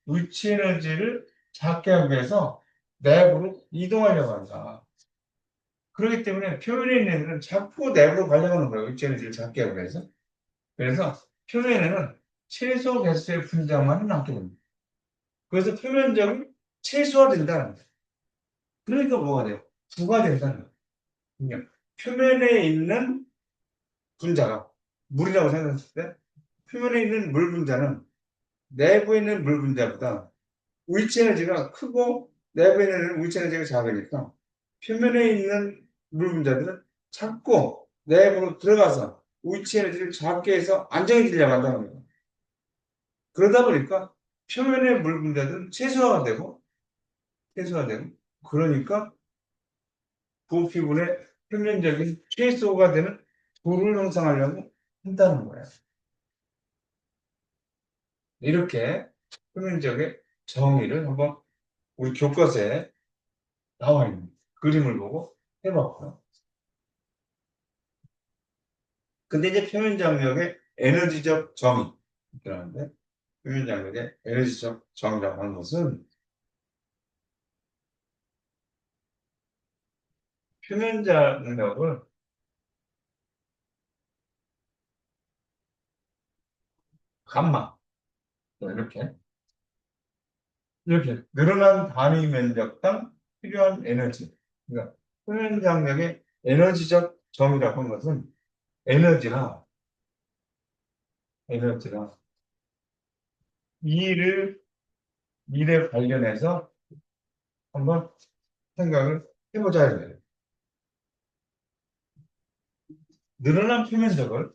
위치 에너지를 작게 하기 위해서 내부로 이동하려고 한다. 그렇기 때문에 표면에 있는 애들은 자꾸 내부로 가려고 하는 거예요. 위치 에너지를 작게 하기 위해서. 그래서 표면에는 최소 개수의 분자만이 남게 됩니다. 그래서 표면적이 최소화된다는 거예요. 그러니까 뭐가 돼요? 부가 된다는 거예요. 표면에 있는 분자가 물이라고 생각했을 때 표면에 있는 물 분자는 내부에 있는 물 분자보다 위치 에너지가 크고 내부에 있는 위치 에너지가 작으니까 표면에 있는 물 분자들은 자꾸 내부로 들어가서 위치 에너지를 작게 해서 안정해지려고 한다는 거예요. 그러다 보니까 표면의 물 분자들은 최소화되고 그러니까 부피분의 평면적인 최소가 되는 도를 형성하려고 한다는 거예요. 이렇게 표면적의 정의를 한번 우리 교과서에 나와 있는 그림을 보고 해봤고요. 근데 이제 표면장력의 에너지적 정의 그러는데 표면장력의 에너지적 정의라고 하는 것은 표면장력을 감마 이렇게 늘어난 단위 면적당 필요한 에너지. 그러니까 표면장력의 에너지적 정의라고 하는 것은 에너지나 에너지나 이를 일에 관련해서 한번 생각을 해보자 이거예요. 늘어난 표면적을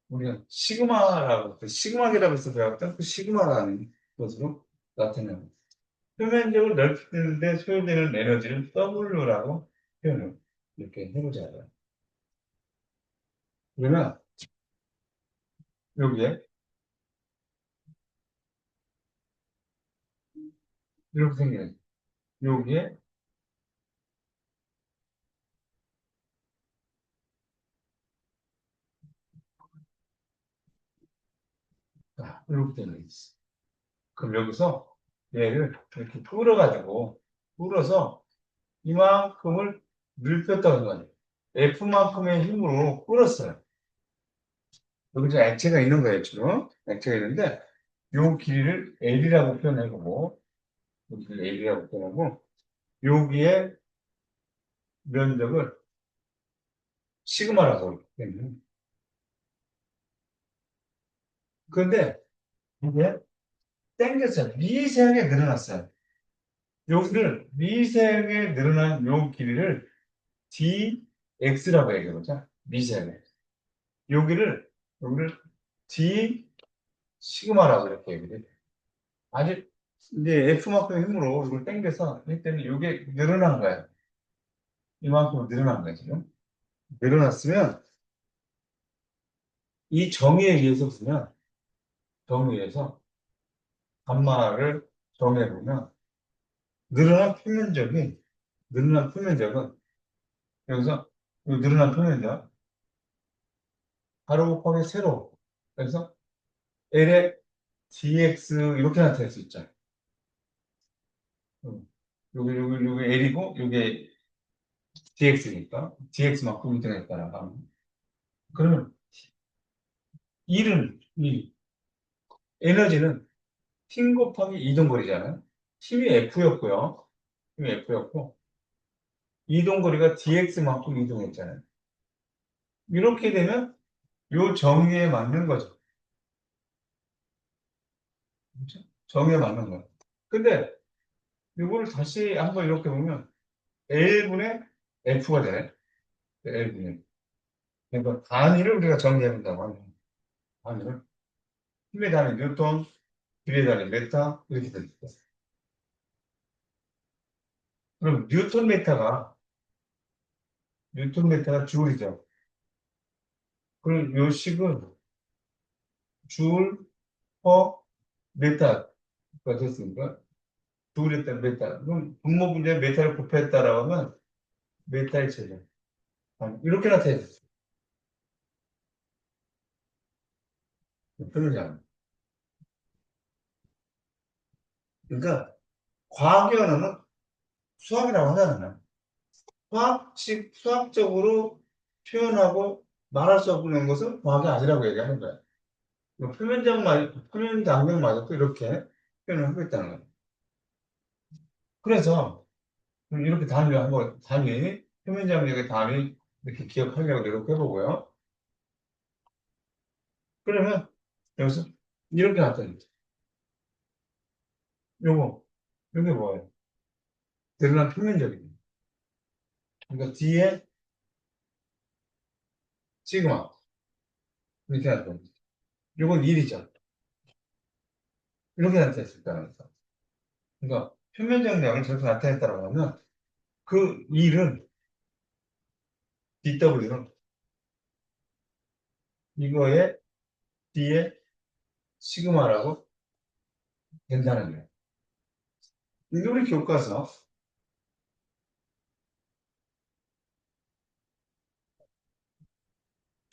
우리가 시그마라고 시그마계라고 해서 배웠던 그 시그마라는 것으로 나타내는 표면적을 넓히는데 소요되는 에너지를 W라고 표현을 이렇게 해보자고요. 그러면 여기에 이렇게 생겨요. 여기에 이렇게 되어 있어. 그럼 여기서 얘를 이렇게 불어서 이만큼을 늙혔다는 거예요. F만큼의 힘으로 불었어요. 여기 서 액체가 있는 거예요, 지금. 액체가 있는데, 요 길이를 L이라고 표현해보고, 요 길이를 L이라고 표현하고, 여기에 면적을 시그마라고 표현해요. 그런데 이게 땡겼어요. 미세하게 늘어났어요. 여기를 미세하게 늘어난 요 길이를 dx라고 얘기하죠. 미세하게. 여기를 시그마라고 이렇게 얘기해요. 아직 이제 F만큼의 힘으로 이걸 당겨서 했더니 이게 늘어난 거예요. 이만큼 늘어난 거예요, 지금. 늘어났으면 이 정의에 의해서 보면 정의에 의해서 감마를 정의해 보면 늘어난 표면적이 늘어난 표면적은 여기서 이 늘어난 표면적 가로 곱하기 세로 그래서 L의 dx 이렇게 나타낼 수 있죠. 요게 L이고 요게 dx니까 dx만큼 이동했다라고 그러면 이 에너지는 힘 곱하기 이동거리잖아요. 힘이 F였고 이동거리가 dx만큼 이동했잖아요. 이렇게 되면 요 정의에 맞는 거죠. 그렇죠? 정의에 맞는 거예요. 근데 이걸 다시 한번 이렇게 보면 L분의 F가 되네. L분의. 그러니까 단위를 우리가 정리해 본다고 하면 단위를 힘의 단위 뉴턴, 길의 단위 메타 이렇게 됩니다. 그럼 뉴턴 메타가 줄이죠. 그럼 요 식은 줄, 퍼, 메타가 됐습니까? 줄했다, 메타. 그럼 분모 분자에 메타를 곱했다라고 하면 메타의 제곱. 이렇게 나타내죠 표현장. 그러니까 과학의 언어는 수학이라고 하잖아요. 수학적으로 표현하고 말할 수 없는 것은 과학이 아니라고 얘기하는 거예요. 표면 장면마저도 이렇게 표현을 하고 있다는 거예요. 그래서 이렇게 표면 장력의 단위 이렇게 기억하려고 노력해보고요. 그러면 여기서 이렇게 나타내죠. 요거, 요게 뭐예요? 드러난 표면적입니다. 그러니까 뒤에 시그마 이렇게 나타납니다. 요건 1이죠. 이렇게 나타냈을 거다. 그러니까 표면적 량을 저렇게 나타냈다고 하면 그 1은 DW는 이거의 뒤에 시그마라고 된다는 거예요. 이게 우리 교과서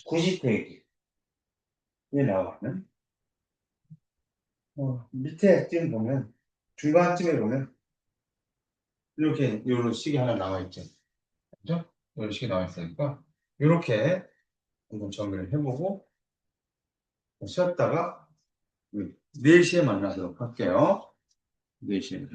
90페이지에 나와는 밑에 지금 보면 중간쯤에 보면 이렇게 이런 식이 하나 나와 있죠. 그죠? 이런 식이 나와 있으니까 이렇게 한번 정리를 해보고 쉬었다가 4시에 만나도록 할게요. 4시에.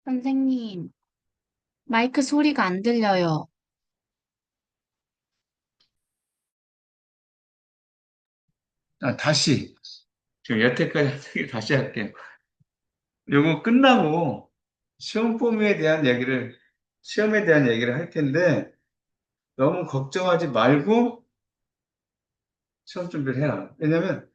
선생님, 마이크 소리가 안 들려요.
다시. 저 여태까지 한 얘기 다시 할게요. 요거 끝나고 시험에 대한 얘기를 할 텐데, 너무 걱정하지 말고 시험 준비를 해라. 왜냐면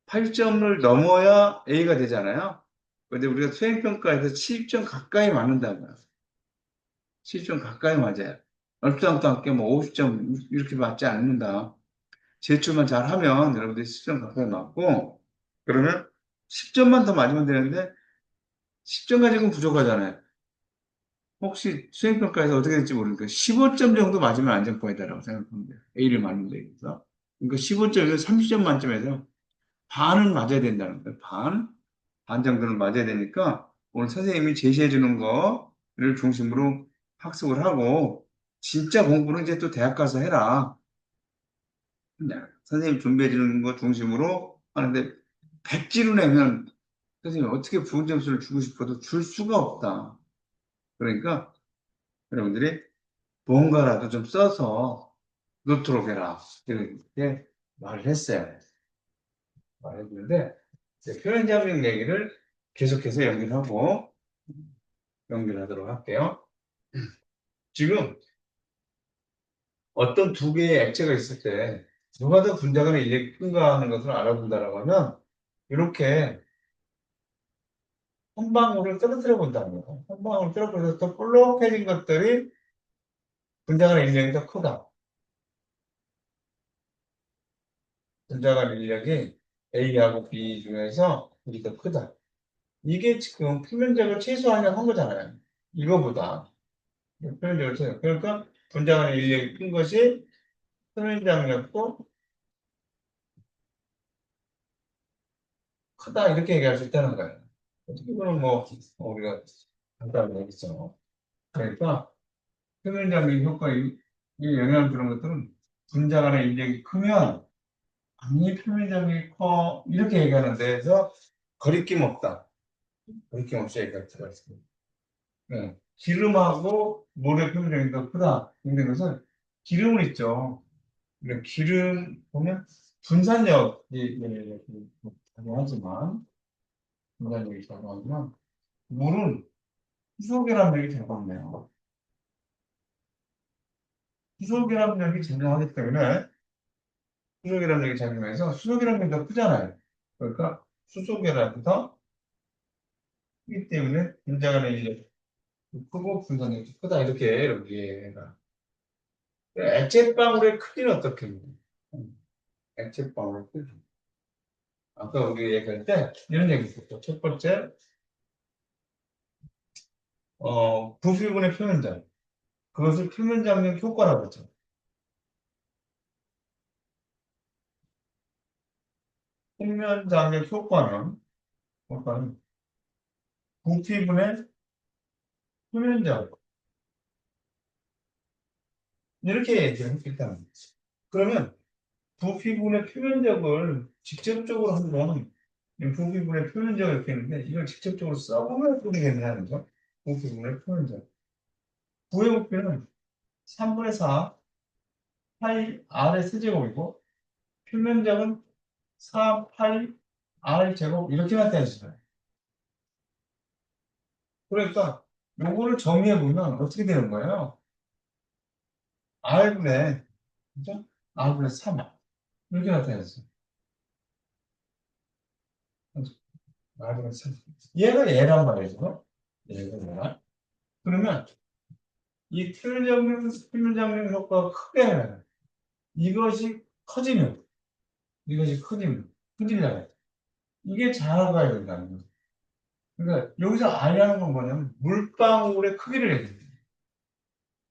8점을 넘어야 A가 되잖아요. 근데 우리가 수행평가에서 70점 가까이 맞는다고요. 70점 가까이 맞아요. 얼토당토 않게 뭐 50점 이렇게 맞지 않는다. 제출만 잘하면 여러분들이 10점 가까이 맞고, 그러면 10점만 더 맞으면 되는데 10점 가지고는 부족하잖아요. 혹시 수행평가에서 어떻게 될지 모르니까 15점 정도 맞으면 안정권이다라고 생각하면 돼요. A를 맞는 데 있어서. 그러니까 15점에서 30점 만점에서 반은 맞아야 된다는 거예요. 반 정도는 맞아야 되니까 오늘 선생님이 제시해 주는 거를 중심으로 학습을 하고 진짜 공부는 이제 또 대학 가서 해라. 그냥 선생님 준비해 주는 거 중심으로 하는데 100지로 내면 선생님 어떻게 부분 점수를 주고 싶어도 줄 수가 없다. 그러니까 여러분들이 뭔가라도 좀 써서 놓도록 해라. 이렇게 말을 했어요. 말했는데 표현자명 얘기를 계속해서 연결하도록 할게요. 지금 어떤 두 개의 액체가 있을 때 누가 더 분자간의 인력이 큰가 하는 것을 알아본다라고 하면 이렇게 한 방울을 떨어뜨려 본다는 거예요. 한 방울 떨어뜨려서 더 볼록해진 것들이 분자간의 인력이 더 크다. 분자간의 인력이 A하고 B 중에서 이게 더 크다. 이게 지금 표면적을 최소화하려고 한 거잖아요. 이거보다. 표면적을 최소. 그러니까 분자간의 인력이 큰 것이 표면장력도 크다. 이렇게 얘기할 수 있다는 거예요. 어떻게 보면 뭐, 우리가 간단히 얘기했죠. 그러니까 표면장력 효과에 영향을 주는 것들은 분자간의 인력이 크면 당연히 표면장력이 커. 이렇게 얘기하는 데에서 거리낌 없다. 거리낌 없이 얘기할 수가 있습니다. 네. 기름하고 물의 표면장이 더 크다. 이런 것은 기름은 있죠. 근데 기름 보면 분산력이 작용하지만 분산력이 작용하지만 물은 수소결합력이 작용해요. 수소결합력이 작용하기 때문에 수소결합력이 작용해서 수소결합력이 더 크잖아요. 그러니까 수소결합이 더 크기 때문에 분자간의 이제 크고 분산력이 크다 이렇게 여기가 액체방울의 크기는 어떻게 해요? 액체방울의 크기. 아까 우리 얘기할 때 이런 얘기 있었죠. 첫 번째, 부피분의 표면장. 그것을 표면장력 효과라고 했죠. 표면장력 효과는 부피분의 표면장. 이렇게 얘기를 했다는 거죠. 그러면 부피분의 표면적을 직접적으로 한번 부피분의 표면적을 이렇게 했는데 이걸 직접적으로 써보면 어떻게 되냐는 거죠. 부피분의 표면적. 부의 부피는 3분의 4 파이 r의 세제곱이고 표면적은 4 파이 r 제곱 이렇게 나타내시잖아요. 그러니까 요거를 정리해 보면 어떻게 되는 거예요? r분의 그죠? r분의 3 이렇게 나타냈어요. r분의 3 얘가 얘란 말이죠. 얘가 얘란. 그러면 이 표면장력 효과가 크게 나요. 이것이 커지면 이것이 커지려면 이게 작아야 된다는 거죠. 그러니까 여기서 알려는 건 뭐냐면 물방울의 크기를 얘기해요.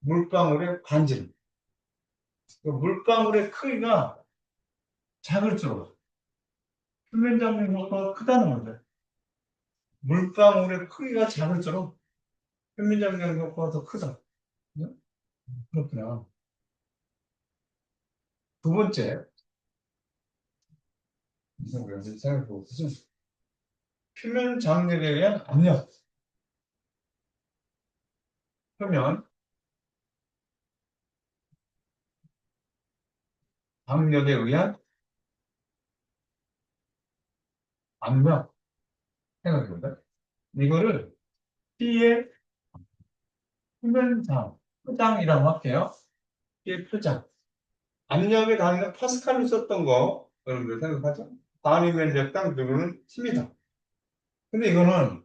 물방울의 반지름. 그 물방울의 크기가 작을수록 표면장력 효과가 크다는 거죠. 물방울의 크기가 작을수록 표면장력 효과가 더 크다. 그죠? 그렇구나. 두 번째, 생각해 보죠. 표면 장력에 의한 압력. 표면 압력에 의한 압력 생각해보자. 이거를 P의 표면상, 표장이라고 할게요. P의 표장. 압력의 단위는 파스칼로 썼던 거, 여러분들 생각하죠? 단위 면적당 누르는 힘이다. 근데 이거는,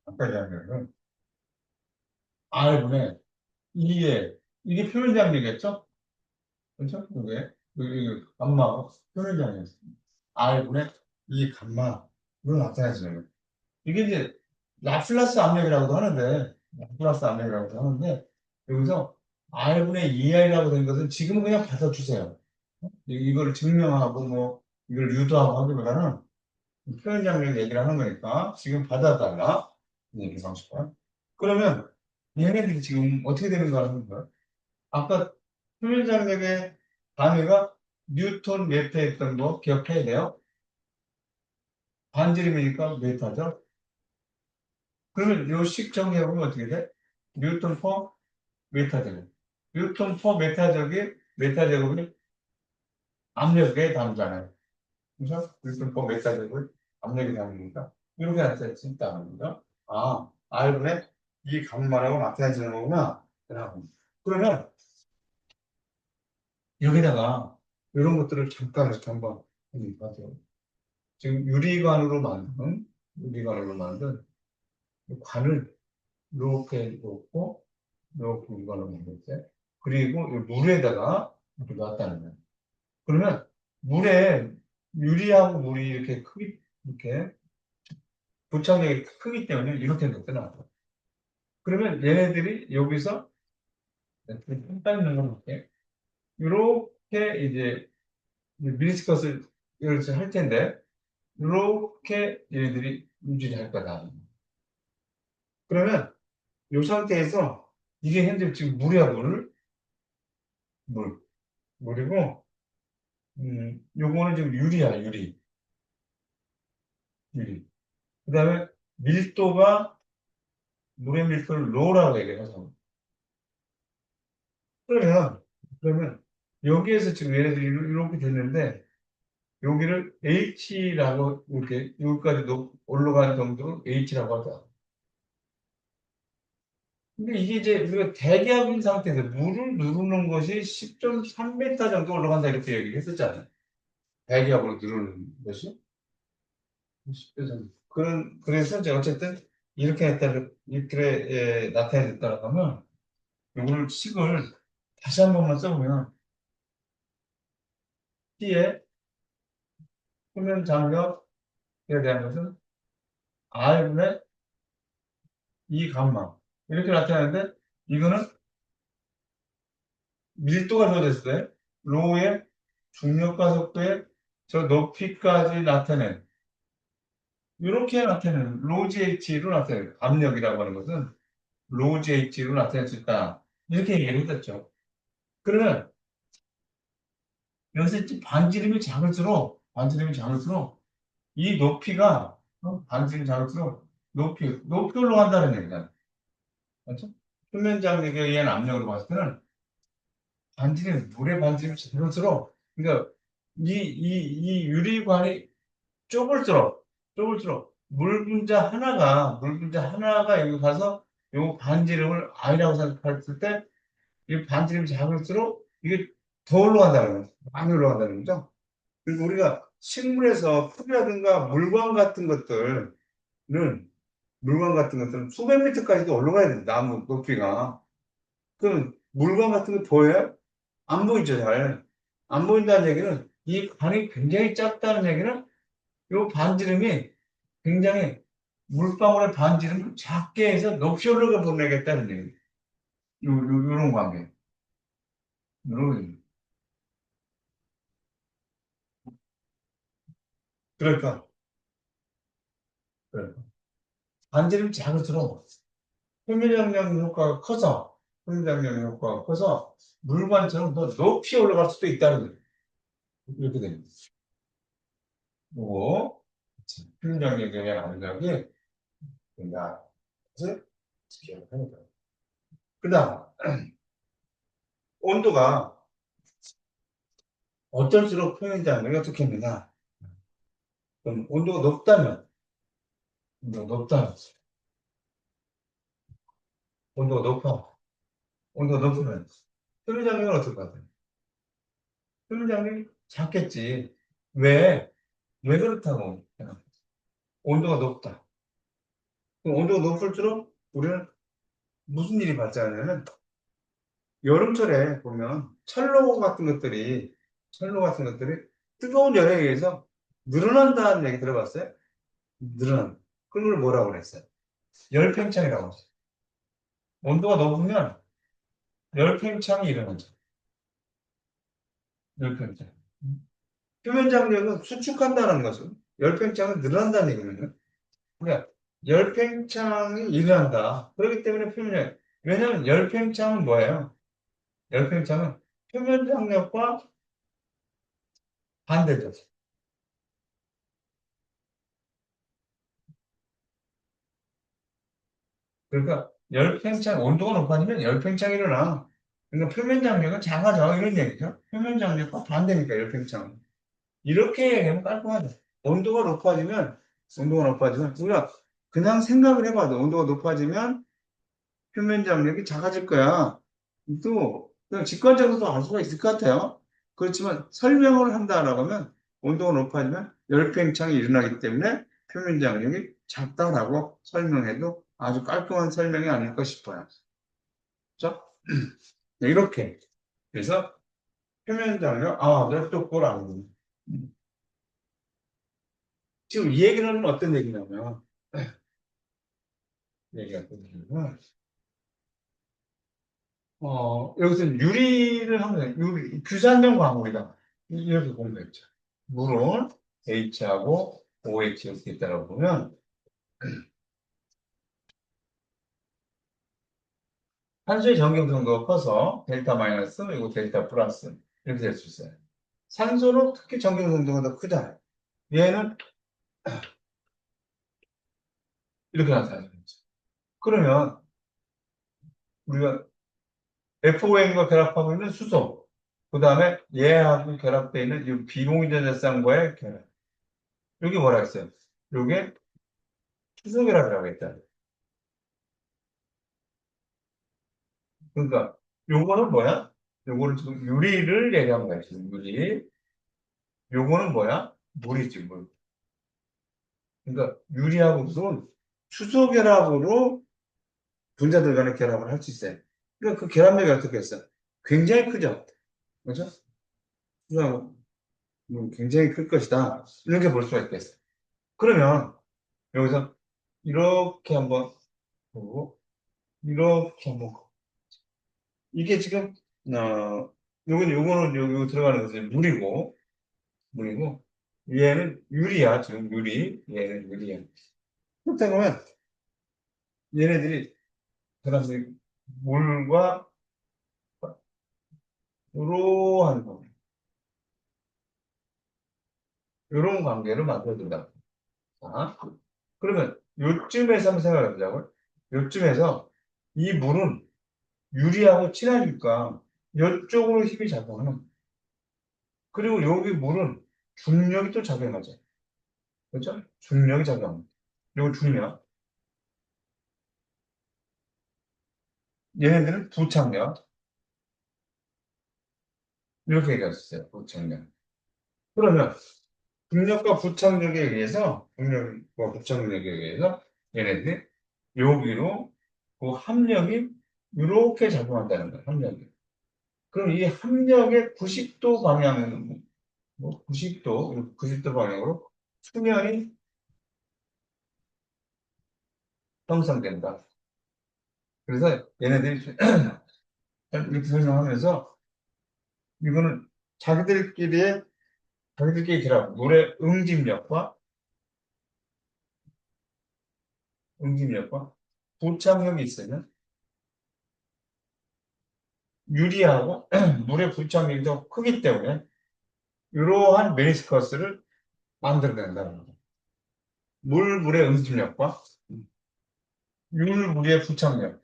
아까 얘기한 R분의 2에, 이게 표면장력이겠죠? 그렇죠? 이게 감마, 표면장력이었어요. R분의 2 감마로 나타내지는 거예요. 이게 이제 라플라스 압력이라고도 하는데, 라플라스 압력이라고도 하는데, 여기서 R분의 2R이라고 된 것은 지금은 그냥 받아주세요. 이걸 증명하고 뭐, 이걸 유도하고 하기보다는 표현장력 얘기를 하는 거니까 지금 받아달라. 이 얘기 방식과. 그러면 얘네들이 지금 어떻게 되는 거 하는 거야? 아까 표현장력의 단위가 뉴턴 메타였던 거 기억해야 돼요. 반지름이니까 메타죠. 그러면 요 식 정리해보면 어떻게 돼? 뉴턴 퍼 메타 제곱. 뉴턴 퍼 메타 제곱이 압력의 단위잖아요. 그래서 뉴턴 퍼 메타 제곱이 압력의 단위니까 이렇게 나타낼 수 있다는 거죠. 아, R분의 이 감마라고 나타내지는 거구나. 그러면 여기다가 이런 것들을 잠깐 이렇게 한번 봐세요. 지금 유리관으로 만든 이 관을 이렇게 놓고 이렇게 유관으로 만들었어요. 그리고 이 물에다가 이렇게 놨다는 거예요. 그러면 물에 유리하고 물이 이렇게 이렇게 부착력이 크기 때문에 이렇게 됐더라고요. 그러면 얘네들이 여기서 이렇게 딴다는 걸 볼게요. 이렇게 이제 미니스컷을 이렇게 할 텐데 이렇게 얘네들이 유지를 할 거다. 그러면 이 상태에서 이게 현재 지금 물이야 물 물이고 요거는 지금 유리. 그다음에 밀도가 물의 밀도를 로라고 얘기해서 그러면 여기에서 지금 얘네들이 이렇게 됐는데 여기를 H라고 이렇게 여기까지 올라가는 정도로 H라고 하자. 근데 이게 이제 우리가 대기압인 상태에서 물을 누르는 것이 10.3m 정도 올라간다 이렇게 얘기했었잖아요. 대기압으로 누르는 것이 10배 정도. 그래서 이제 어쨌든 이렇게 나타냈다고 하면 이걸 식을 다시 한 번만 써보면 T의 표면 장력에 대한 것은 R분의 이 감마 이렇게 나타나는데 이거는 밀도가 더됐을 때 로우의 중력과 속도의 저 높이까지 나타낸 이렇게 나타내는 로GH로 나타내는 압력이라고 하는 것은 로GH로 나타낼 수 있다. 이렇게 얘기를 했었죠. 그러면 여기서 이제 반지름이 작을수록 이 높이가 반지름이 작을수록 높이 올라간다는 얘기잖아요. 그렇죠? 표면 장력에 의한 압력으로 봤을 때는 물의 반지름이 작을수록 그러니까 이 유리관이 좁을수록 물 분자 하나가 여기 가서 요 반지름을 I라고 생각했을 때 이 반지름이 작을수록 이게 더 올라간다는 거죠. 많이 올라간다는 거죠. 그리고 우리가 식물에서 풀이라든가 물관 같은 것들은 수백 미터까지도 올라가야 된다. 나무 높이가. 그럼 물관 같은 거 보여요? 안 보이죠, 잘. 안 보인다는 얘기는 이 관이 굉장히 작다는 얘기는 이 반지름이 굉장히 물방울의 반지름을 작게 해서 높이 올라가 보내겠다는 얘기예요. 요런 관계. 요런. 그러니까, 그러니까. 반지름이 작을수록 표면장력 효과가 커서 물관처럼 더 높이 올라갈 수도 있다는 거예요. 이렇게 됩니다. 요거 표면장력에 대한 압력이 된다. 그래서 기억을 합니다. 그다음 온도가 어쩔수록 표현장면이 어떻게 했느냐? 그럼 온도가 높다면, 온도가 높아, 온도가 높으면 표현장면은 어떨 것 같아요? 표현장면이 작겠지. 왜? 왜 그렇다고? 온도가 높다. 그럼 온도가 높을수록 우리는 무슨 일이 발생하냐면 여름철에 보면 철로 같은 것들이 뜨거운 열에 의해서 늘어난다는 얘기 들어봤어요? 늘어난. 그걸 뭐라고 그랬어요? 열팽창이라고 했어요. 온도가 높으면 열팽창이 일어나죠. 열팽창. 표면 장력은 수축한다는 것은 열팽창은 늘어난다는 얘기거든요. 그러니까 열팽창이 일어난다. 그렇기 때문에 표면장. 왜냐하면 열팽창은 뭐예요? 열팽창은 표면 장력과 반대죠. 그러니까 열팽창 온도가 높아지면 열팽창이 일어나. 그러니까 표면 장력은 작아져 이런 얘기죠. 표면 장력과 반대니까 열팽창은. 이렇게 얘기하면 깔끔하죠. 온도가 높아지면 우리가 그냥 생각을 해봐도 온도가 높아지면 표면 장력이 작아질 거야. 또 그냥 직관적으로도 알 수가 있을 것 같아요. 그렇지만 설명을 한다라고 하면 온도가 높아지면 열팽창이 일어나기 때문에 표면 장력이 작다라고 설명해도 아주 깔끔한 설명이 아닐까 싶어요. 그렇죠? 네, 이렇게. 그래서 표면 장력, 내가 또 그걸 아는군요. 지금 이 얘기는 어떤 얘기냐면, 얘기가 어떤 얘기냐면, 여기서 유리를 하면, 규산형 광물이다. 이렇게 공부했죠. 물은 H하고 OH 이렇게 있다고 보면, 산소의 전경성도가 커서 델타 마이너스, 그리고 델타 플러스, 이렇게 될 수 있어요. 산소는 특히 전경성도가 더 크잖아요. 얘는 이렇게 나타나죠. 그러면 우리가 FOM과 결합하고 있는 수소, 그 다음에 얘하고 결합되어 있는 이 비공유전자쌍과의 결합. 여기 뭐라 했어요? 요게 수소결합이라고 했다. 그러니까 요거는 뭐야? 요거는 지금 유리를 얘기한 거야. 지금 유리. 요거는 뭐야? 물이지, 물. 그러니까 유리하고 물은 수소결합으로 분자들 간의 결합을 할 수 있어요. 그러니까 그 결합력이 어떻게 했어? 굉장히 크죠? 그죠? 그래서 굉장히 클 것이다. 이렇게 볼 수가 있겠어요. 그러면 여기서 이렇게 한번 보고 이렇게 한번 보고. 이게 지금 요거는 여기 들어가는 것이 물이고 얘는 유리야. 지금 얘는 유리야. 그렇다고 하면 얘네들이 사람들이 물과 이러한 거 이런 관계를 만들어준다. 자, 그러면 요쯤에서 한번 생각해 보자고요. 요쯤에서 이 물은 유리하고 친하니까 이쪽으로 힘이 작용하는. 그리고 여기 물은 중력이 또 작용하죠. 그렇죠? 중력이 작용합니다. 그리고 중력. 얘네들은 부착력. 이렇게 얘기했어요. 부착력. 그러면 중력과 부착력에 의해서 얘네들이 여기로 그 합력이 이렇게 작용한다는 거예요. 합력이. 그럼 이 합력의 90도 방향은 90도 방향으로 수면이 형성된다. 그래서 얘네들이 이렇게 설명하면서 이거는 자기들끼리 결합, 물의 응집력과 부착력이 있으면 유리하고 물의 부착력이 더 크기 때문에 이러한 메니스커스를 만들어낸다는 거죠. 물의 응집력과 율무리의 부착력.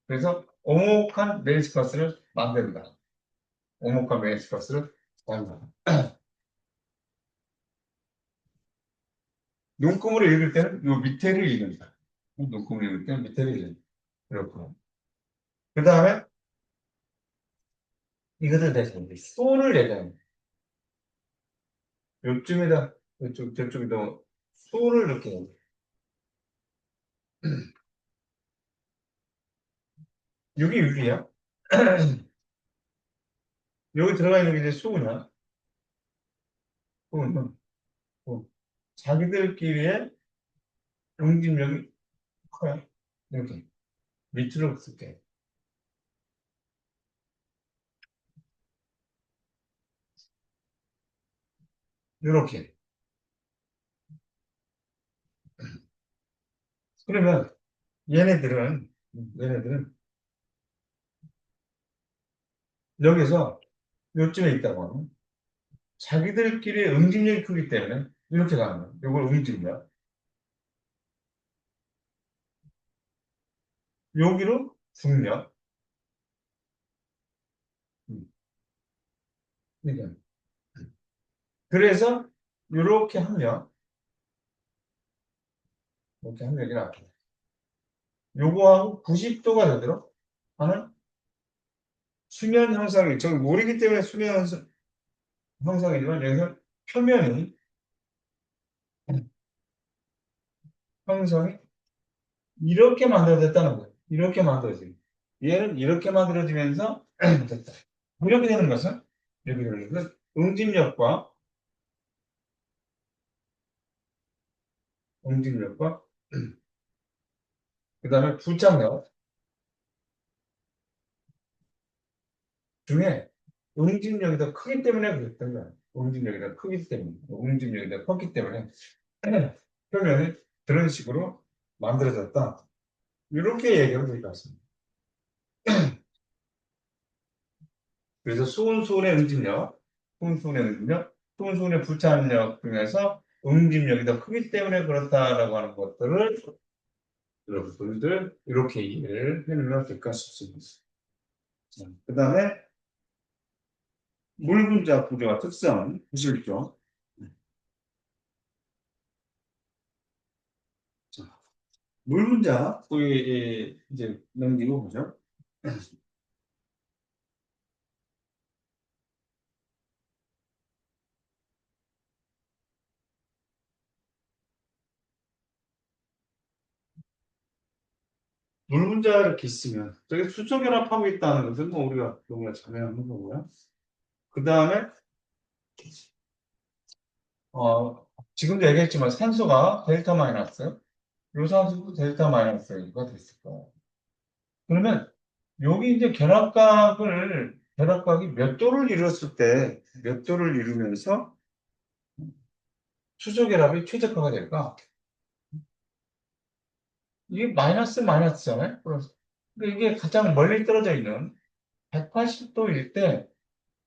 그래서 오목한 메인스커스를 만든다. 오목한 메인스커스를 만든다. 눈금으로 읽을 때는 요 밑에를 읽는다. 눈금으로 읽을 때는 밑에를 읽는다. 그렇고. 그 다음에 이것을 대신 소를 내자는 요쯤에다 저쪽에다 소를 넣게 됩니다. 여기 유리야. 여기 들어가 있는 게 이제 소냐. 소는 자기들끼리의 응집력이 커요. 이렇게 밑으로 쓸게. 이렇게. 그러면 얘네들은 여기서 요쯤에 있다고 하면 자기들끼리 응집력이 크기 때문에 이렇게 가는 거예요. 이걸 응집력. 여기로 중력. 음, 이게. 그래서 이렇게 하면 이게 나와요. 요거하고 90도가 되도록 하는 수면 형상이, 저기 모르기 때문에 수면 형상이지만 여기서 표면이 형성이 이렇게 만들어졌다는 거예요. 이렇게 만들어지고 얘는 이렇게 만들어지면서 됐다. 이렇게 되는 것은 이렇게 되는 것은 응집력과 그 다음에 부착력 중에 응집력이 더 크기 때문에 그랬던 거야. 응집력이 더 크기 때문에, 응집력이 더 컸기 때문에 표면이 그런 식으로 만들어졌다. 이렇게 얘기하면 될 것 같습니다. 그래서 수은수은의 응집력, 수은수은의 응집력, 수은수은의 부착력 중에서 응집력이 더 크기 때문에 그렇다라고 하는 것들을 여러분들 이렇게 이해를 해놓으면 될까 싶습니다. 그 다음에 물분자 구조와 특성 보시죠. 물분자 거기 이제 넘기고 보죠. 물분자 이렇게 있으면 저기 수소결합하고 있다는 것은 뭐 우리가 너무나 잘 아는 거고요. 그 다음에 지금도 얘기했지만 산소가 델타 마이너스, 요산소도 델타 마이너스가 됐을 거예요. 그러면 여기 이제 결합각이 몇 도를 이뤘을 때, 몇 도를 이루면서 수소 결합이 최적화가 될까? 이게 마이너스잖아요? 그래서 그러니까 이게 가장 멀리 떨어져 있는 180도일 때,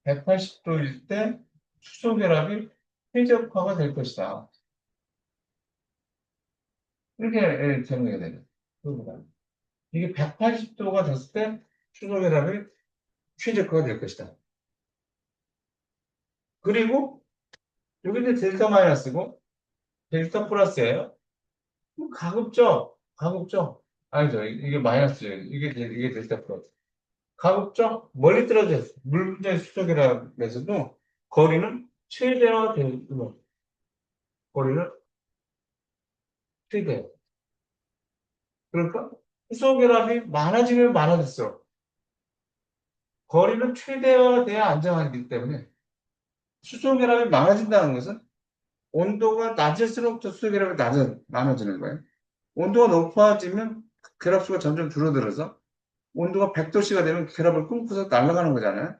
180도일 때 수소 결합이 최적화가 될 것이다. 이렇게 되는 게 되죠. 이게 180도가 됐을 때 수소 결합이 최적화가 될 것이다. 그리고 여기는 델타 마이너스고 델타 플러스예요. 그럼 가급적. 아니죠. 이게 마이너스예요. 이게 델타 플러스. 가급적 멀리 떨어져 있어요. 물 분자의 수속이라면서도 거리는 최대화 되는 거리는 최대. 그러니까 수소결합이 많아지면 많아질수록 거리는 최대화돼야 안정하기 때문에 수소결합이 많아진다는 것은 온도가 낮을수록 더 수소결합이 많아지는 거예요. 온도가 높아지면 결합수가 점점 줄어들어서 온도가 100도씨가 되면 결합을 끊고서 날아가는 거잖아요.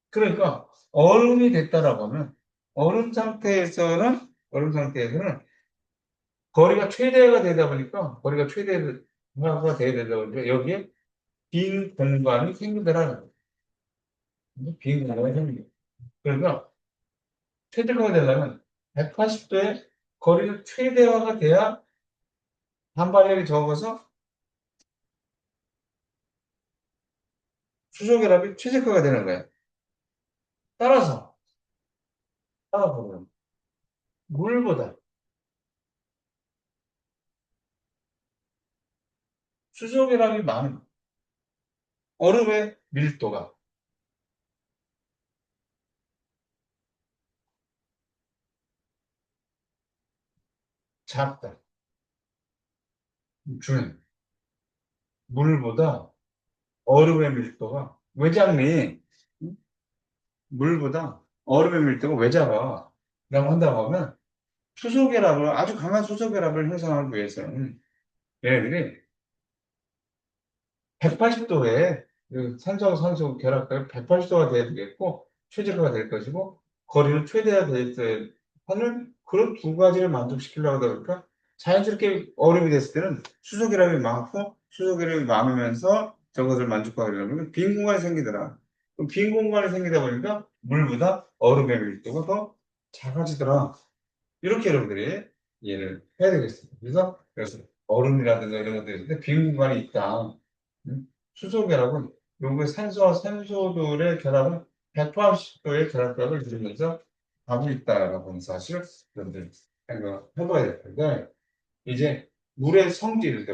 그러니까 얼음이 됐다라고 하면 얼음 상태에서는 거리가 최대가 되다 보니까 거리가 최대가 되다 보니까 여기에 빈 공간이 생기더라는 거예요. 빈 공간이 생기죠. 그러니까 최대가 되려면 180도의 거리가 최대화가 돼야 반발력이 적어서 수소결합이 최적화가 되는 거예요. 따라서 보면 물보다 수소결합이 많은 얼음의 밀도가 작다. 중요해. 물보다 얼음의 밀도가 왜 작니? 응? 물보다 얼음의 밀도가 왜 작아? 라고 한다고 하면 수소결합을 아주 강한 수소결합을 형성하기 위해서는 얘네들이 180도에 산소하고 산소 결합가 180도가 돼야 되겠고 최저가 될 것이고 거리는 최대화 될 하는 그런 두 가지를 만족시키려고 하다 보니까 자연스럽게 얼음이 됐을 때는 수소결합이 많고 수소결합이 많으면서 저것을 만족하려면 빈 공간이 생기더라. 그럼 빈 공간이 생기다 보니까 물보다 얼음의 밀도가 더 작아지더라. 이렇게 여러분들이 이해를 해야 되겠습니다. 그래서 얼음이라든가 이런 것들이 있는데 빈 공간이 있다. 수소 결합은 요거 산소와 산소들의 결합은 180도의 결합각을 이루면서 하고 있다라고 하는 사실을 여러분들 생각해봐야 될 텐데 이제 물의 성질은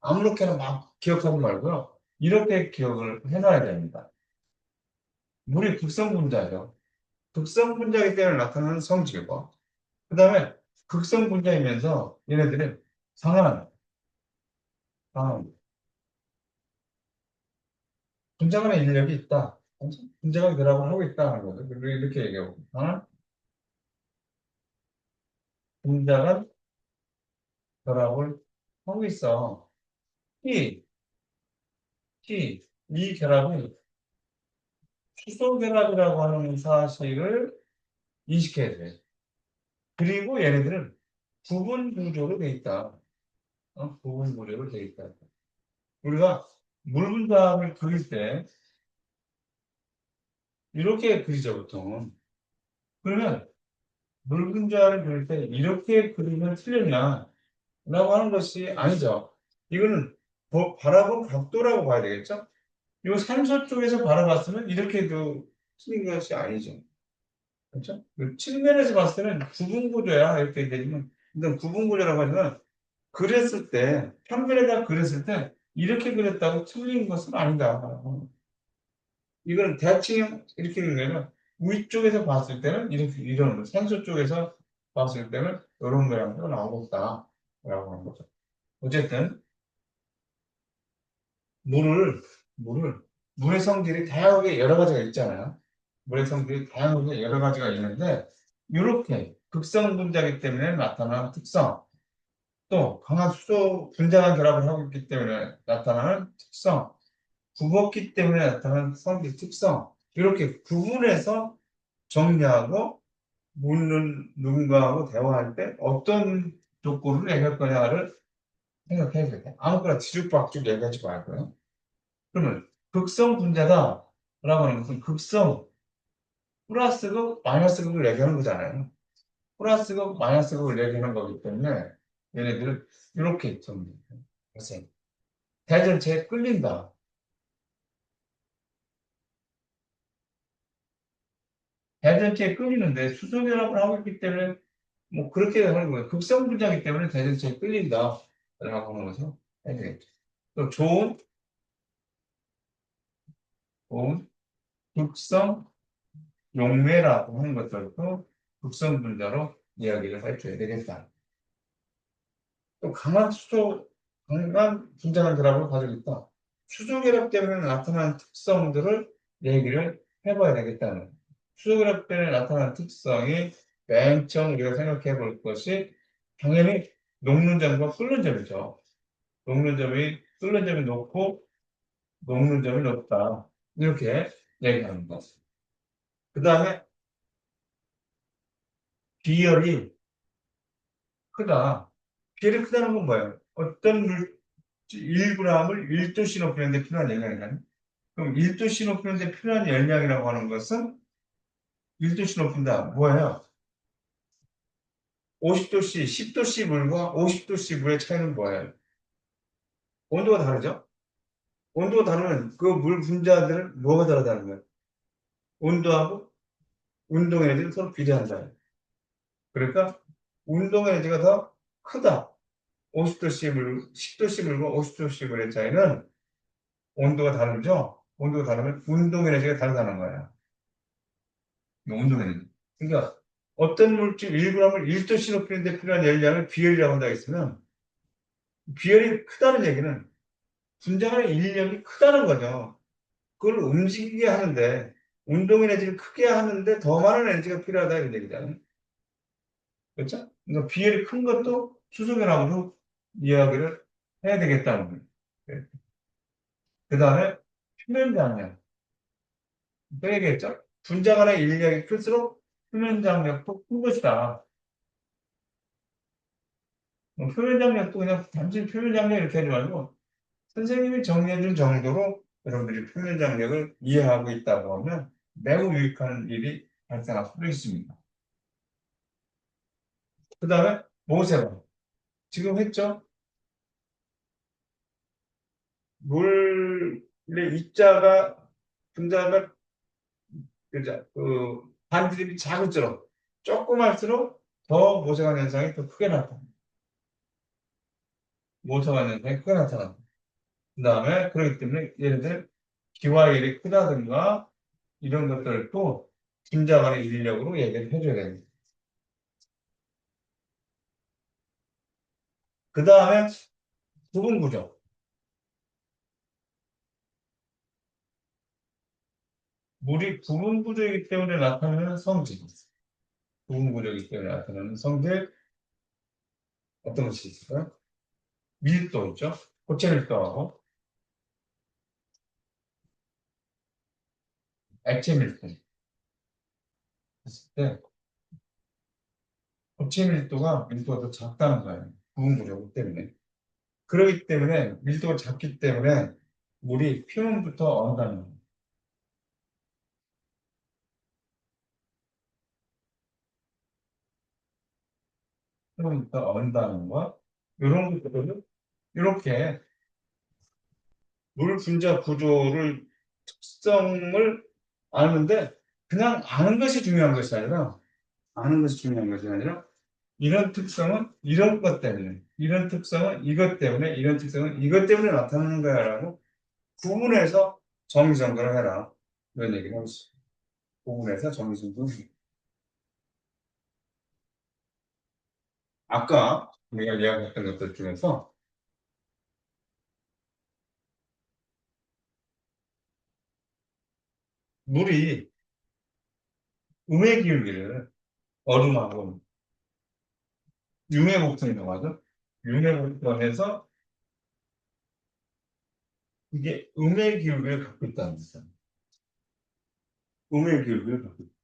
아무렇게나 막 기억하지 말고요. 이렇게 기억을 해놔야 됩니다. 물이 극성분자죠. 극성분자이기 때문에 나타나는 성질과 그 다음에 극성분자이면서 얘네들은 상한, 상한 분자간의 인력이 있다. 분자간 결합을 하고 있다는 거죠. 그리고 이렇게 얘기하고 상한 분자간 결합을 하고 있어. T, 이 결합이 수소 결합이라고 하는 사실을 인식해야 돼. 그리고 얘네들은 부분 구조로 돼 있다. 부분 구조로 돼 있다. 우리가 물 분자를 그릴 때 이렇게 그리죠, 보통. 그러면 물 분자를 그릴 때 이렇게 그리면 틀렸냐? 라고 하는 것이 아니죠. 이거는 바라본 각도라고 봐야 되겠죠? 이 산소 쪽에서 바라봤으면 이렇게도 틀린 것이 아니죠. 그렇죠? 그 측면에서 봤을 때는 구분구조야. 이렇게 되지만, 일단 구분구조라고 하면 그렸을 때, 평면에다 그렸을 때 이렇게 그렸다고 틀린 것은 아니다. 이거는 대칭 이렇게 되는 거는 위쪽에서 봤을 때는 이렇게 이런 거, 산소 쪽에서 봤을 때는 이런 모양으로 나오고 있다라고 하는 거죠. 어쨌든 물을 물을 물의 성질이 다양하게 여러 가지가 있잖아요. 물의 성질이 다양하게 여러 가지가 있는데 이렇게 극성 분자이기 때문에 나타나는 특성, 또 강한 수소 분자간 결합을 하고 있기 때문에 나타나는 특성, 굽었기 때문에 나타나는 성질 특성 이렇게 구분해서 정리하고 묻는 누군가하고 대화할 때 어떤 조건을 얘기할 거냐를 생각해야 돼요. 아무거나 지죽박죽 얘기하지 말고요. 그러면 극성 분자다라고 하는 것은 극성 플러스극 마이너스극을 얘기하는 거잖아요. 플러스극 마이너스극을 얘기하는 거기 때문에 얘네들은 이렇게 정리해요. 그래서 대전체에 끌린다. 대전체에 끌리는데 수소결합을 하고 있기 때문에 뭐 그렇게 하는 거예요. 극성 분자이기 때문에 대전체에 끌린다라고 하는 거죠. 해야 되겠죠. 또 좋은 극성 용매라고 하는 것들도 극성 분자로 이야기를 해줘야 되겠다. 또 강한 분자간 결합을 가지고 있다. 수소 결합 때문에 나타나는 특성들을 얘기를 해봐야 되겠다는. 수소 결합 때문에 나타나는 특성이 맨 처음 우리가 생각해 볼 것이 당연히 녹는 점과 끓는 점이죠. 끓는 점이 높고 녹는 점이 높다. 이렇게 얘기하는 것. 그 다음에 비열이 크다. 비열이 크다는 건 뭐예요? 어떤 1g을 1도씨 높이는데 필요한 열량이라는. 그럼 1도씨 높이는데 필요한 열량이라고 하는 것은 1도씨 높인다. 뭐예요? 50도씨, 10도씨 물과 50도씨 물의 차이는 뭐예요? 온도가 다르죠? 온도가 다르면 그 물 분자들은 뭐가 다르다는 거야? 온도하고 운동 에너지는 서로 비례한다. 그러니까 운동 에너지가 더 크다. 50도씨 물, 10도씨 물과 50도씨 물의 차이는 온도가 다르죠? 온도가 다르면 운동 에너지가 다르다는 거야. 운동 에너지. 그러니까 어떤 물질 1g을 1도씨 높이는데 필요한 열량을 비열이라고 한다 했으면 비열이 크다는 얘기는 분자간의 인력이 크다는 거죠. 그걸 움직이게 하는데 운동 에너지를 크게 하는데 더 많은 에너지가 필요하다 이런 얘기잖아요. 그렇죠? 그러니까 비열이 큰 것도 수소결합으로 이야기를 해야 되겠다는 거예요. 그 다음에 표면 장력. 또 얘기했죠? 분자 간의 인력이 클수록 표면 장력도 큰 것이다. 표면 장력도 그냥 단순히 표면 장력 이렇게 하지 말고 선생님이 정리해준 정도로 여러분들이 표면 장력을 이해하고 있다고 하면 매우 유익한 일이 발생할 수도 있습니다. 그 다음에 모세바. 지금 했죠? 물의 입자가 분자가 그죠? 그 반지름이 작을수록 조그말수록 더 모세관 현상이 더 크게 나타납니다. 모세관 현상이 크게 나타납니다. 그 다음에 그렇기 때문에 예를 들어 기화일이 크다든가 이런 것들도 분자 간의 인력으로 얘기를 해줘야 됩니다. 그 다음에 부분 구조. 물이 부분 구조이기 때문에 나타나는 성질. 부분 구조이기 때문에 나타나는 성질 어떤 것이 있을까요? 밀도 있죠? 고체 밀도하고 액체 밀도 있을 때 고체 밀도가 더 작다는 거예요. 부분 구조이기 때문에. 그렇기 때문에 밀도가 작기 때문에 물이 표면부터 언다는 거예요. 표면부터 언다는 거. 이런 것들을 이렇게 물 분자 구조를 특성을 아는데 그냥 아는 것이 중요한 것이 아니라 아는 것이 중요한 것이 아니라 이런 특성은 이런 것 때문에 이런 특성은 이것 때문에 이런 특성은 이것 때문에 나타나는 거야라고 구분해서 정의정돈을 해라 이런 얘기를 하고 있어요. 구분해서 정의정돈. 아까 우리가 이야기했던 것들 중에서 물이 음의 기울기를 얼음하고 융의 곡선이라고 하죠. 융의 곡선에서 이게 음의 기울기를 갖고 있다는 거죠. 음의 기울기를 갖고 있다.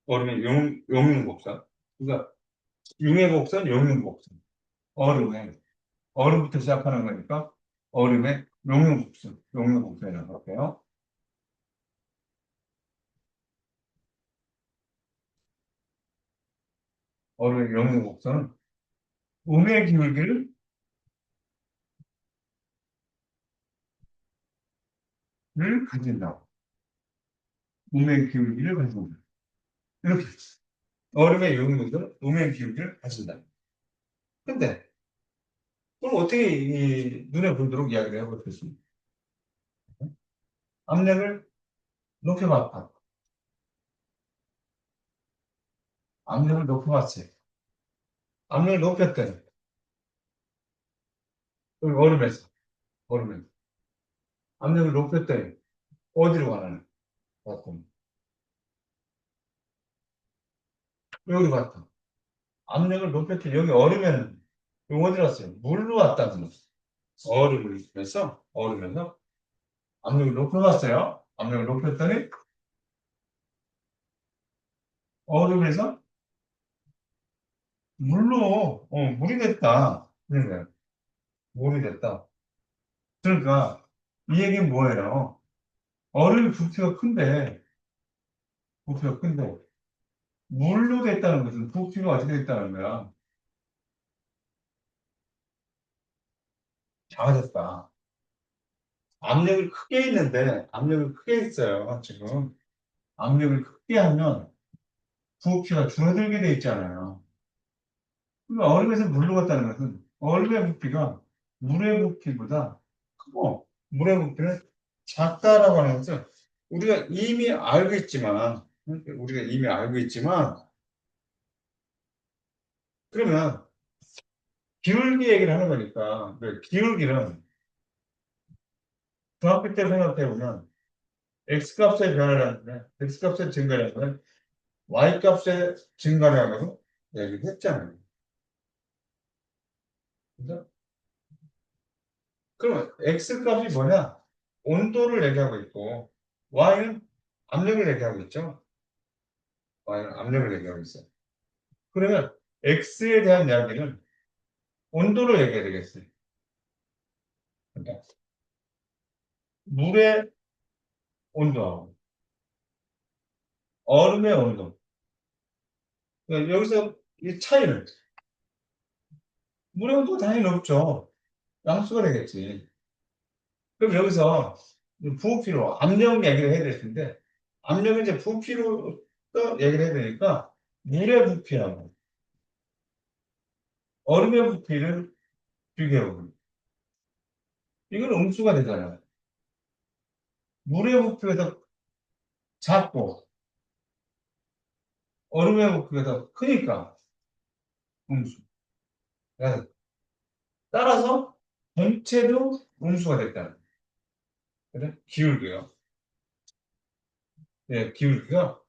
얼음의 용융곡선. 그러니까 융의 곡선, 용융곡선. 얼음의 얼음부터 시작하는 거니까 얼음의 용융곡선, 용융곡선이라고 할게요. 얼음의 용융곡선은 음의 기울기를 가진다고. 음의 기울기를 가진다. 이렇게 얼음의 용융곡선은 음의 기울기를 가진다. 근데 그럼 어떻게 이 눈에 보이도록 이야기를 해보겠습니까? 압력을 높여봤다. 압력을 높여봤어요. 압력을 높였더니 여기 얼음에서 압력을 높였더니 어디로 가나요? 왔더니 여기로 갔다. 압력을 높였더니 여기 얼으면 여기 어디 갔어요? 물로 왔다는 거죠. 얼음에서 압력을 높여봤어요. 압력을 높였더니 얼음에서 물이 됐다. 그러니까 물이 됐다. 그러니까 이 얘기는 뭐예요? 얼음이 부피가 큰데 물로 됐다는 것은 부피가 어떻게 됐다는 거야? 작아졌다. 압력을 크게 했는데, 압력을 크게 했어요, 지금. 압력을 크게 하면 부피가 줄어들게 돼 있잖아요. 그러니까 얼음에서 물로 갔다는 것은 얼음의 부피가 물의 부피보다 크고 물의 부피는 작다라고 하는 것은 우리가 이미 알고 있지만 그러면 기울기 얘기를 하는 거니까 그 기울기는 중학교 때 생각해 보면 x값의 변화를 하는데 x값의 증가라는 건 y값의 증가라고 얘기를 했잖아요. 그죠? 그러면 x값이 뭐냐? 온도를 얘기하고 있고 y는 압력을 얘기하고 있죠. y는 압력을 얘기하고 있어요. 그러면 x에 대한 이야기는 온도로 얘기해야 되겠어요. 그러니까 물의 온도하고 얼음의 온도. 그러니까 여기서 이 차이를 물의 온도가 당연히 높죠. 양수가 되겠지. 그럼 여기서 부피로 압력 얘기를 해야 될 텐데 압력은 이제 부피로 또 얘기를 해야 되니까 물의 부피하고 얼음의 부피를 비교해보면 이건 음수가 되잖아요. 물의 부피가 더 작고 얼음의 부피가 더 크니까 음수. 따라서 전체도 음수가 됐다는 거예요. 그래? 기울기요. 예, 기울기가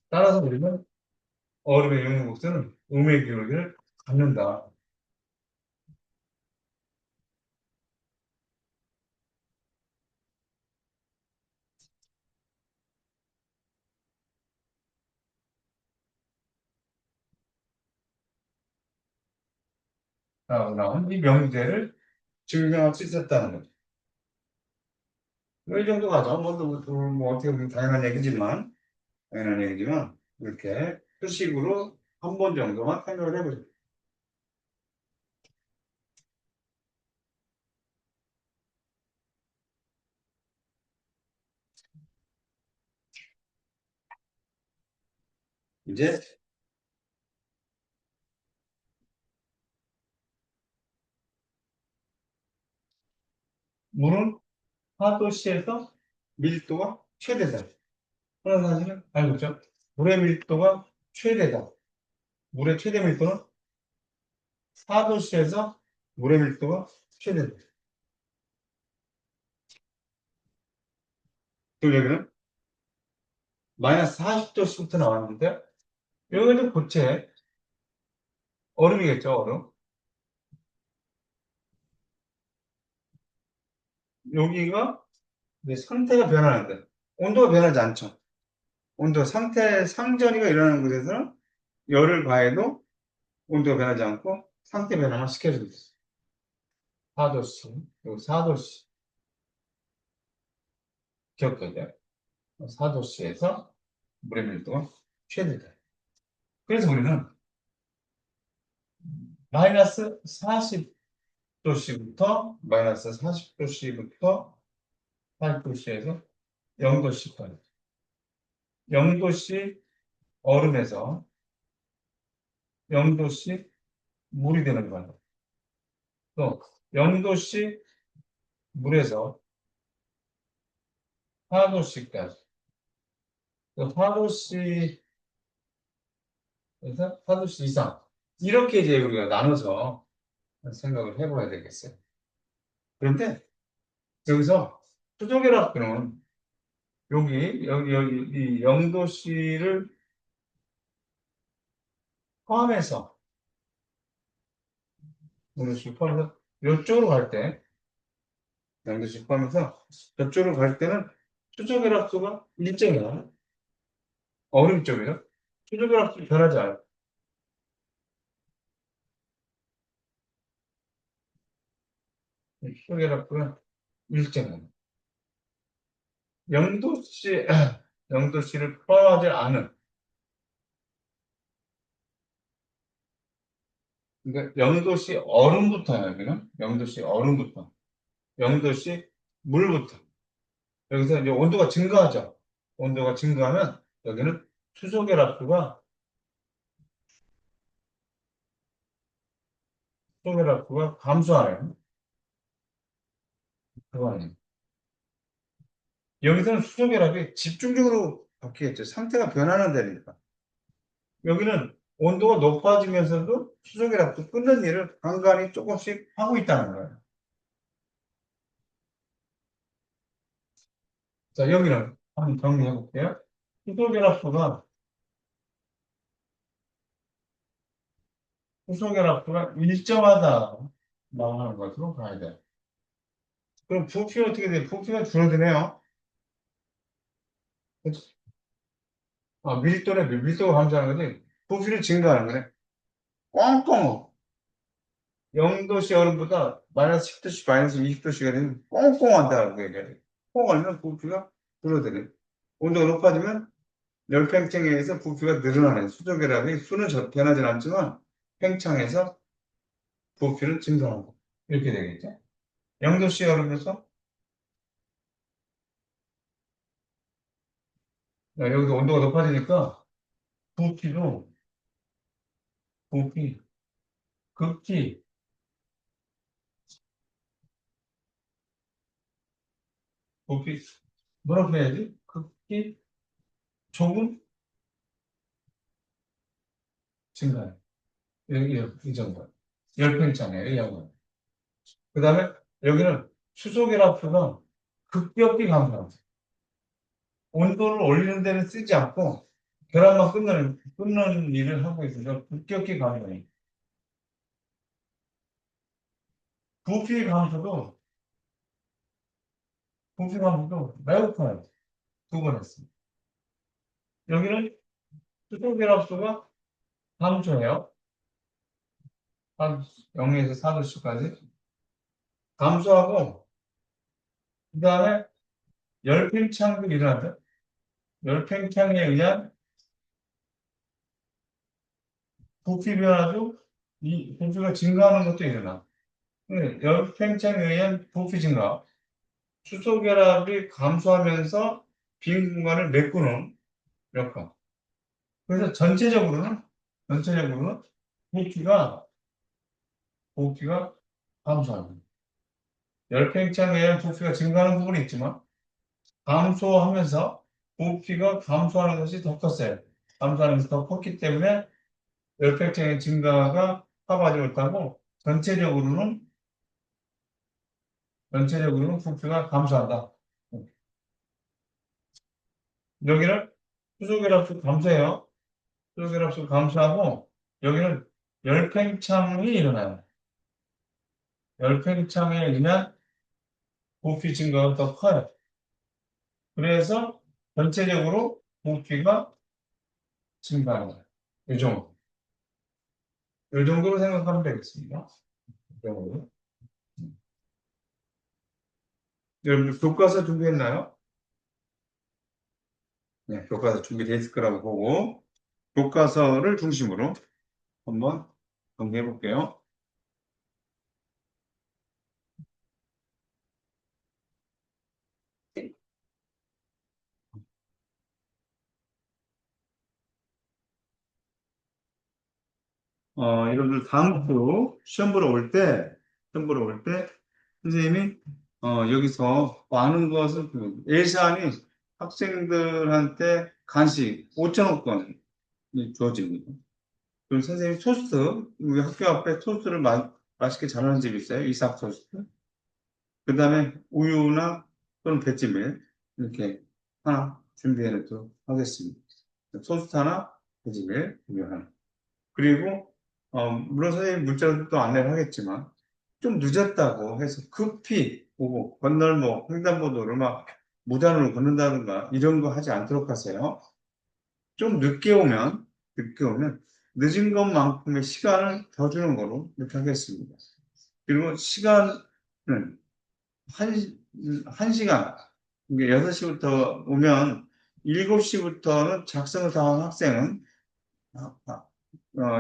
따라서 우리는 얼음의 용해곡선은 음의 기울기를 갖는다. 나온 이 명제를 증명할 수 있었다는 거죠. 이 정도 가죠. 뭐 어떻게 보면 당연한 얘기지만, 이렇게 표식으로 한 번 정도만 생각을 해보죠. 이제, 물은 파도시에서 밀도가 최대다. 그런 사실은 알고 있죠? 물의 밀도가 최대다. 물의 최대 밀도는 4도씨에서 물의 밀도가 최대다. 그 얘기는 마이너스 40도씨부터 나왔는데, 여기는 고체, 얼음이겠죠, 얼음. 여기가 이제 상태가 변하는데, 온도가 변하지 않죠. 상태 상전이가 일어나는 곳에서는 열을 가해도 온도가 변하지 않고 상태 변화만 시켜주고 있어요. 4도씨, 그리고 4도씨, 기억하죠? 4도씨에서 물의 밀도가 최대다. 그래서 우리는 마이너스 40도씨부터 마이너스 40도씨부터 8도씨에서 0도씨까지 0도씨 얼음에서 0도씨 물이 되는 거예요. 또 0도씨 물에서 4도씨까지 또 4도씨에서 4도씨 이상 이렇게 이제 우리가 나눠서 생각을 해봐야 되겠어요. 그런데 여기서 수소결합도는 여기 이 0도씨를 포함해서 영도씨 포함해서 이쪽으로 갈 때, 영도씨 포함해서 이쪽으로 갈 때는 수소결합수가 일정이야. 얼음 쪽이요. 수소결합수 변하지 않아요. 수소결합수는 일정이에요. 영도씨, 영도씨를 포함하지 않은 그러니까 0도씨 얼음부터예요, 여기는. 0도씨 얼음부터. 0도씨 물부터. 여기서 이제 온도가 증가하죠. 온도가 증가하면 여기는 수소결합부가 감소하는 그거예요. 여기서는 수소결합이 집중적으로 바뀌겠죠. 상태가 변하는 데니까. 여기는 온도가 높아지면서도 수소결합도 끊는 일을 간간히 조금씩 하고 있다는 거예요. 자, 여기는 한번 정리해 볼게요. 수소결합수가 일정하다 나오는 것으로 봐야 돼요. 그럼 부피가 어떻게 돼요? 부피가 줄어드네요. 밀도가 감소하는 거지. 부피는 증가하는 거네. 꽁꽁 0도씨 얼음보다 마이너스 10도씨, 마이너스 20도씨가 되면 꽁꽁한다고 얘기해요. 꽁 얼면 부피가 줄어드네. 온도가 높아지면 열팽창에 의해서 부피가 늘어나는 수소결합이 수는 변하진 않지만 팽창해서 부피는 증가하고 이렇게 되겠죠. 0도씨 얼음에서 여기도 온도가 높아지니까 부피도 부피 극히 부피 뭐라고 해야지? 극히 조금 증가해요. 이 정도. 열팽창에 의한 그 다음에 여기는 수소결합수가 급격히 감소합니다. 온도를 올리는 데는 쓰지 않고 결합만 끊는 일을 하고 있어서 급격히 감소해요. 부피 감소도 매우 커요. 두 번 했습니다. 여기는 수소결합수가 감소해요. 한 0에서 4도씨까지 감소하고 그 다음에 열팽창도 일어나죠. 열팽창에 의한 부피 변화도 이 부피가 증가하는 것도 일어나. 열팽창에 의한 부피 증가, 수소결합이 감소하면서 빈 공간을 메꾸는 역할. 그래서 전체적으로는 부피가 감소합니다. 열팽창에 의한 부피가 증가하는 부분이 있지만 감소하면서 부피가 감소하는 것이 더 컸어요. 감소하는 것이 더 컸기 때문에 열팽창의 증가가 커버하지 못하고 전체적으로는 부피가 감소한다. 여기는 수소결합수 감소해요. 수소결합수 감소하고 여기는 열팽창이 일어나요. 열팽창에 의한 부피 증가가 더 커요. 그래서 전체적으로 부피가 증가합니다. 이 정도. 이 정도로 생각하면 되겠습니다. 이 정도. 여러분들 교과서 준비했나요? 네, 교과서 준비되어 있을 거라고 보고 교과서를 중심으로 한번 정리해 볼게요. 여러분들 다음 주 시험 보러 올 때, 선생님이, 여기서 많은 것을, 예산이 학생들한테 간식 5천억 원이 주어집니다. 그리고 선생님 토스트, 우리 학교 앞에 토스트를 맛있게 잘하는 집이 있어요. 이삭 토스트. 그 다음에 우유나 또는 배지밀, 이렇게 하나 준비해 놓도록 하겠습니다. 토스트 하나, 배지밀, 우유 하나. 그리고 물론 선생님 문자로 또 안내를 하겠지만 좀 늦었다고 해서 급히 오고 건널목 횡단보도를 막 무단으로 걷는다든가 이런 거 하지 않도록 하세요. 좀 늦게 오면 늦은 것만큼의 시간을 더 주는 거로 이렇게 하겠습니다. 그리고 시간은 한, 한 시간, 이게 6시부터 오면 7시부터는 작성을 다 한 학생은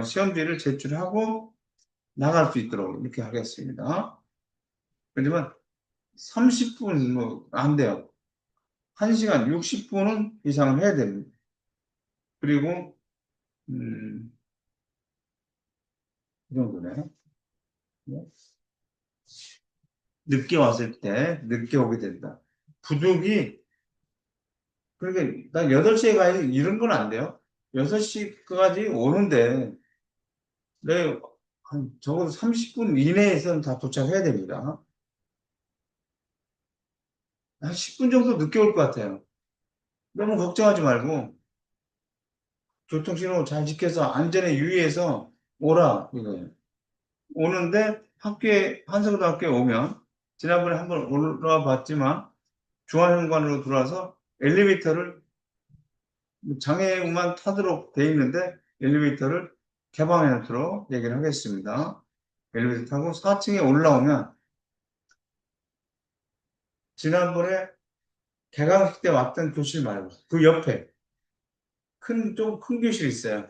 시험지를 제출하고 나갈 수 있도록 이렇게 하겠습니다. 그렇지만 30분 뭐 안 돼요. 1시간 60분은 이상을 해야 됩니다. 그리고 이 정도네. 네. 늦게 왔을 때 늦게 오게 된다. 부족이 그러니까 난 8시에 가야지 이런 건 안 돼요. 6시까지 오는데 내 한 적어도 30분 이내에서는 다 도착해야 됩니다. 한 10분 정도 늦게 올 것 같아요. 너무 걱정하지 말고 교통신호 잘 지켜서 안전에 유의해서 오라 이거예요. 오는데 학교에 한성고등학교에 오면 지난번에 한번 올라와 봤지만 중앙현관으로 들어와서 엘리베이터를 장애우만 타도록 돼 있는데 엘리베이터를 개방해 놓도록 얘기를 하겠습니다. 엘리베이터 타고 4층에 올라오면 지난번에 개강식 때 왔던 교실 말고 그 옆에 좀 큰 교실이 있어요.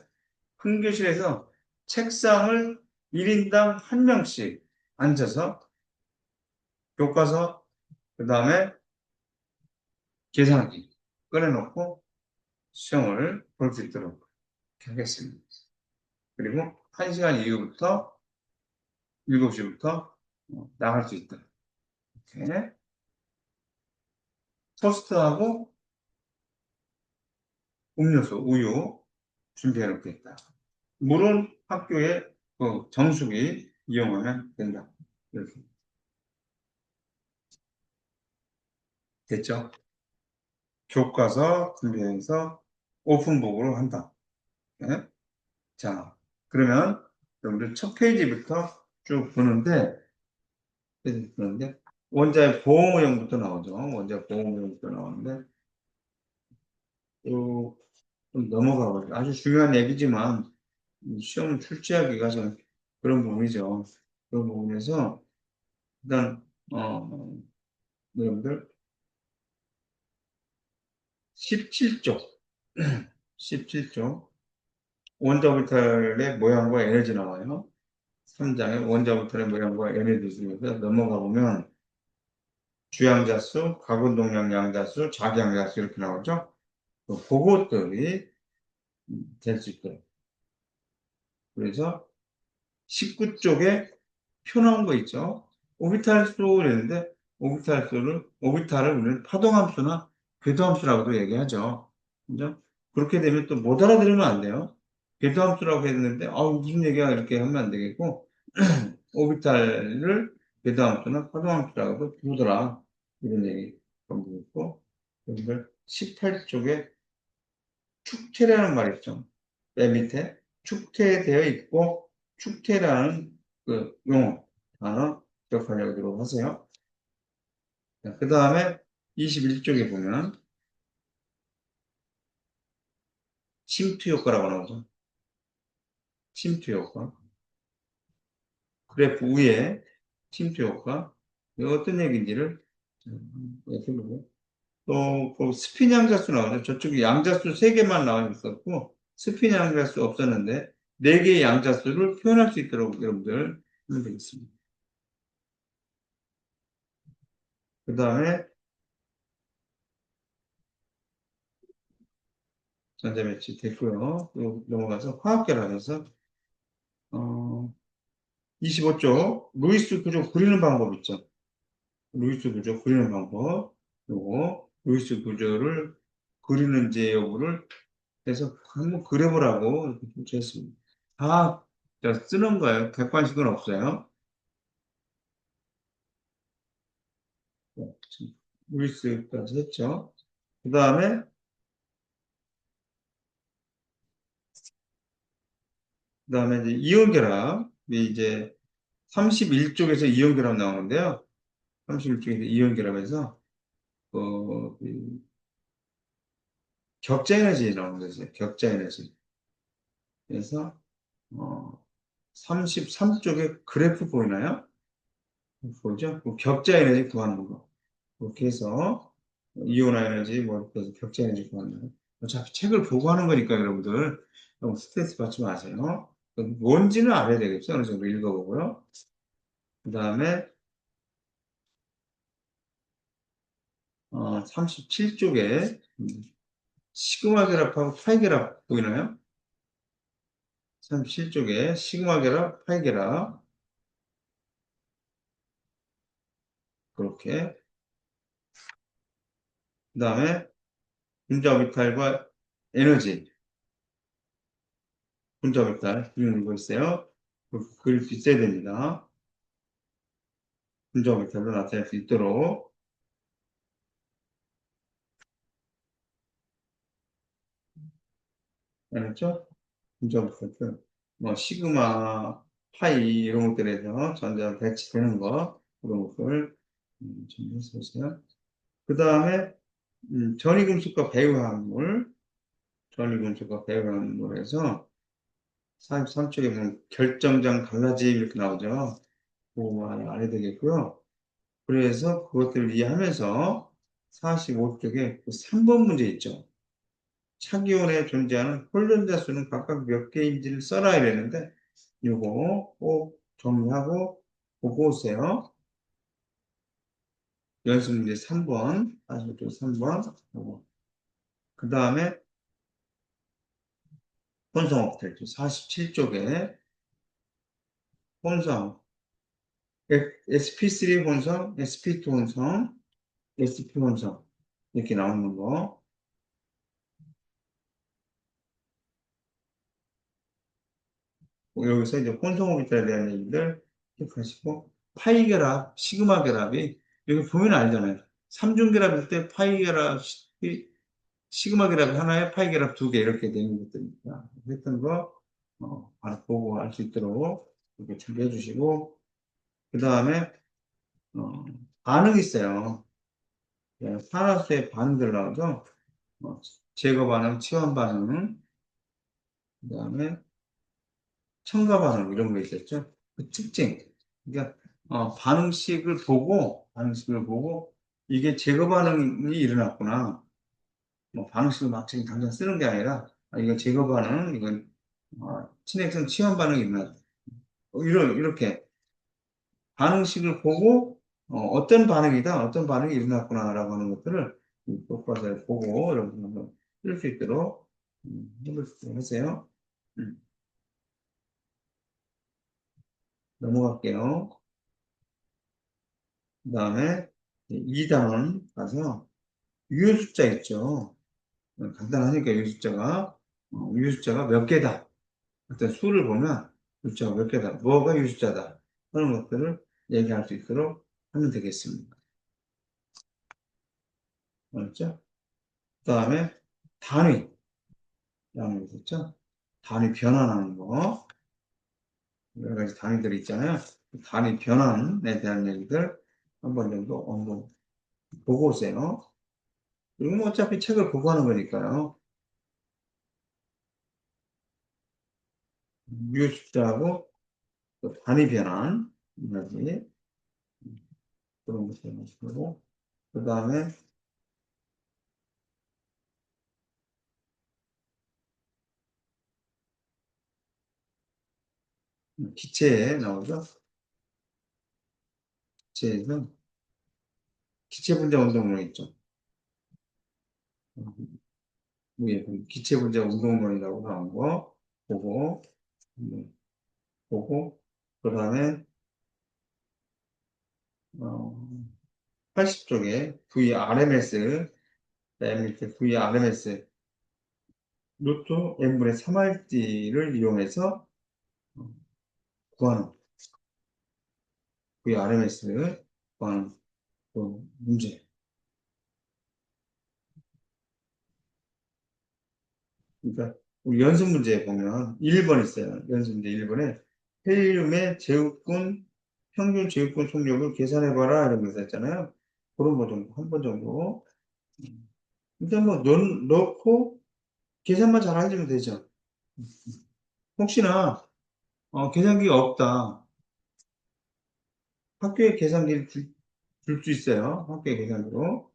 큰 교실에서 책상을 1인당 1명씩 앉아서 교과서, 그 다음에 계산기 꺼내놓고 시험을 볼 수 있도록 하겠습니다. 그리고 1시간 이후부터 7시부터 나갈 수 있다. 이렇게 토스트하고 음료수, 우유 준비해 놓겠다. 물은 학교에 그 정수기 이용하면 된다. 이렇게 됐죠? 교과서 준비해서 오픈북으로 한다. 네? 자, 그러면 여러분들 첫 페이지부터 쭉 보는데 원자의 보호무형부터 나오죠. 원자의 보호무형부터 나오는데 또 좀 넘어가고 아주 중요한 얘기지만 시험 출제하기가 좀 그런 부분이죠. 그런 부분에서 일단 여러분들 17쪽 17쪽 원자부탈의 모양과 에너지 나와요. 3장의 원자부탈의 모양과 에너지 중에서 넘어가 보면 주양자수, 가군동량 양자수, 자기양자수 이렇게 나오죠. 그것들이 될 수 있도록. 그래서 19쪽에 표 나온 거 있죠. 오비탈 수를 했는데 오비탈을 우리는 파동함수나 궤도함수라고도 얘기하죠. 그죠? 그렇게 되면 또 못 알아들으면 안 돼요. 궤도함수라고 했는데 무슨 얘기야 이렇게 하면 안 되겠고 오비탈을 궤도함수나 파동함수라고도 부르더라 이런 얘기 전부 있고 여기가 18쪽에 축태라는 말이 있죠. 맨 밑에 축태되어 있고 축태라는 그 용어 단어 기억하려고 하세요. 그 다음에 21쪽에 보면 침투 효과라고 나오죠. 침투 효과. 그래프 위에 침투 효과. 이거 어떤 얘기인지를 이렇게 보고 또 스핀 양자수 나오죠. 저쪽에 양자수 3개만 나와 있었고 스핀 양자수 없었는데 4개의 양자수를 표현할 수 있도록 여러분들 하면 되겠습니다. 그 다음에 전자매치 됐고요. 또 넘어가서 화학계라면서 25쪽 루이스 구조 그리는 방법 있죠. 루이스 구조 그리는 방법. 요거 루이스 구조를 그리는지 여부를 해서 한번 그려보라고 이렇게 조치했습니다. 다 쓰는 거예요. 객관식은 없어요. 루이스까지 했죠. 그 다음에 이제 이온결합이 이제 31쪽에서 이온결합 나오는데요. 31쪽에서 이온결합에서 그 격자 에너지 나오는 거죠. 격자 에너지. 그래서 33쪽에 그래프 보이나요? 보이죠? 그 격자 에너지 구하는 거. 그렇게 해서 이온 에너지 뭐 이렇게 해서 격자 에너지 구하는 거. 어차피 책을 보고 하는 거니까 여러분들 너무 스트레스 받지 마세요. 뭔지는 알아야 되겠죠. 어느 정도 읽어보고요. 그 다음에 37쪽에 시그마 결합하고 파이 결합 보이나요? 37쪽에 시그마 결합, 파이 결합 그렇게 그 다음에 분자 오비탈과 에너지 분자 오비탈 이런 거 있어요. 그릴 수 있어야 됩니다. 분자 오비탈로 나타낼 수 있도록 알았죠? 분자 오비탈 뭐 시그마, 파이 이런 것들에서 전자 배치되는 거 그런 것들 좀 해보세요. 그 다음에 전이금속과 배유화합물 전이금속과 배유화합물에서 43쪽에 보면 결정장 갈라짐 이렇게 나오죠. 그거 많이 알아야 되겠고요. 그래서 그것들을 이해하면서 45쪽에 3번 문제 있죠. 차기온에 존재하는 홀전자 수는 각각 몇 개인지를 써라 이랬는데 이거 꼭 정리하고 보고 오세요. 연습 문제 3번, 45쪽 3번. 그 다음에 혼성 업될 47쪽에 혼성 sp3 혼성, sp2 혼성, sp 혼성 이렇게 나오는 거 여기서 이제 혼성 오비탈에 대한 얘기들 기억하시고 파이 결합, 시그마 결합이 여기 보면 알잖아요. 삼중 결합일 때 파이 결합, 시그마 결합 하나에 파이 결합 두 개 이렇게 되는 것들입니다. 했던 거 바로 보고 알 수 있도록 이렇게 준비해 주시고 그 다음에 어, 반응 있어요. 예, 산화수의 반응들 나오죠. 어, 제거 반응, 치환 반응, 그 다음에 첨가 반응 이런 거 있었죠. 그 특징. 그러니까 반응식을 보고 이게 제거 반응이 일어났구나. 뭐 반응식을 막 지금 당장 쓰는 게 아니라 이건 제거 반응, 이건 친액성 치환 반응이 일어났다. 이렇게 반응식을 보고 어떤 반응이다, 어떤 반응이 일어났구나라고 하는 것들을 교과서에 보고 여러분 한번 쓸 수 있도록 해볼 수 있어요. 음, 넘어갈게요. 그 다음에 2단원 가서 유효 숫자 있죠. 간단하니까 유효 숫자가 유효 숫자가 몇 개다. 어떤 수를 보면 숫자가 몇 개다. 뭐가 유효 숫자다. 그런 것들을 얘기할 수 있도록 하면 되겠습니다. 알았죠? 그 다음에 단위. 라는 거 있죠? 단위 변환하는 거. 여러 가지 단위들이 있잖아요. 단위 변환에 대한 얘기들 한 번 정도 한번 보고 오세요. 이건 뭐 어차피 책을 보고 하는 거니까요. 유효숫자하고 또 단위 변환, 이야기, 그런 것들 하시고, 그 다음에 기체에 나오죠. 기체에서 기체 분자 운동론 있죠. 위에 기체 분자 운동론이라고 나온 거 보고, 음, 보고, 그 다음에, 80쪽에 VRMS, 맨 밑에 VRMS, 루트 n분의 3RT를 이용해서 구하는, VRMS 구하는 그 문제. 그러니까 우리 연습 문제에 보면 1번 있어요. 연습 문제 1번에 헬륨의 제곱군, 평균 제곱군 속력을 계산해봐라 이런 거 있었잖아요. 그런 거 정도, 한 번 정도. 일단 뭐 넣고 계산만 잘 해주면 되죠. 혹시나 계산기가 없다. 학교에 계산기를 줄 수 있어요. 학교에 계산기로.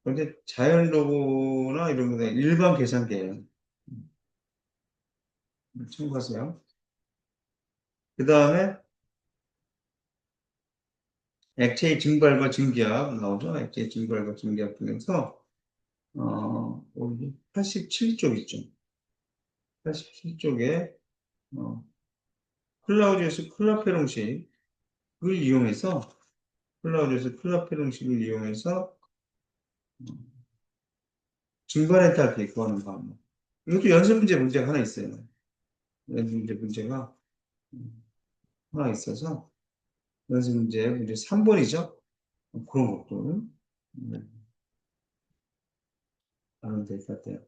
그런데 자연 로고나 이런 거는 일반 계산기예요. 참고하세요. 그 다음에 액체의 증발과 증기압 나오죠. 액체의 증발과 증기압 중에서, 우리 87쪽 있죠. 87쪽에, 클라우디우스 클라페롱식을 이용해서, 클라우디우스 클라페롱식을 이용해서 증발 엔탈피 구하는 방법. 이것도 연습 문제가 하나 있어요. 연습 문제가 하나 있어서, 연습 문제 3번이죠. 그런 것도 하면 될 것 같아요.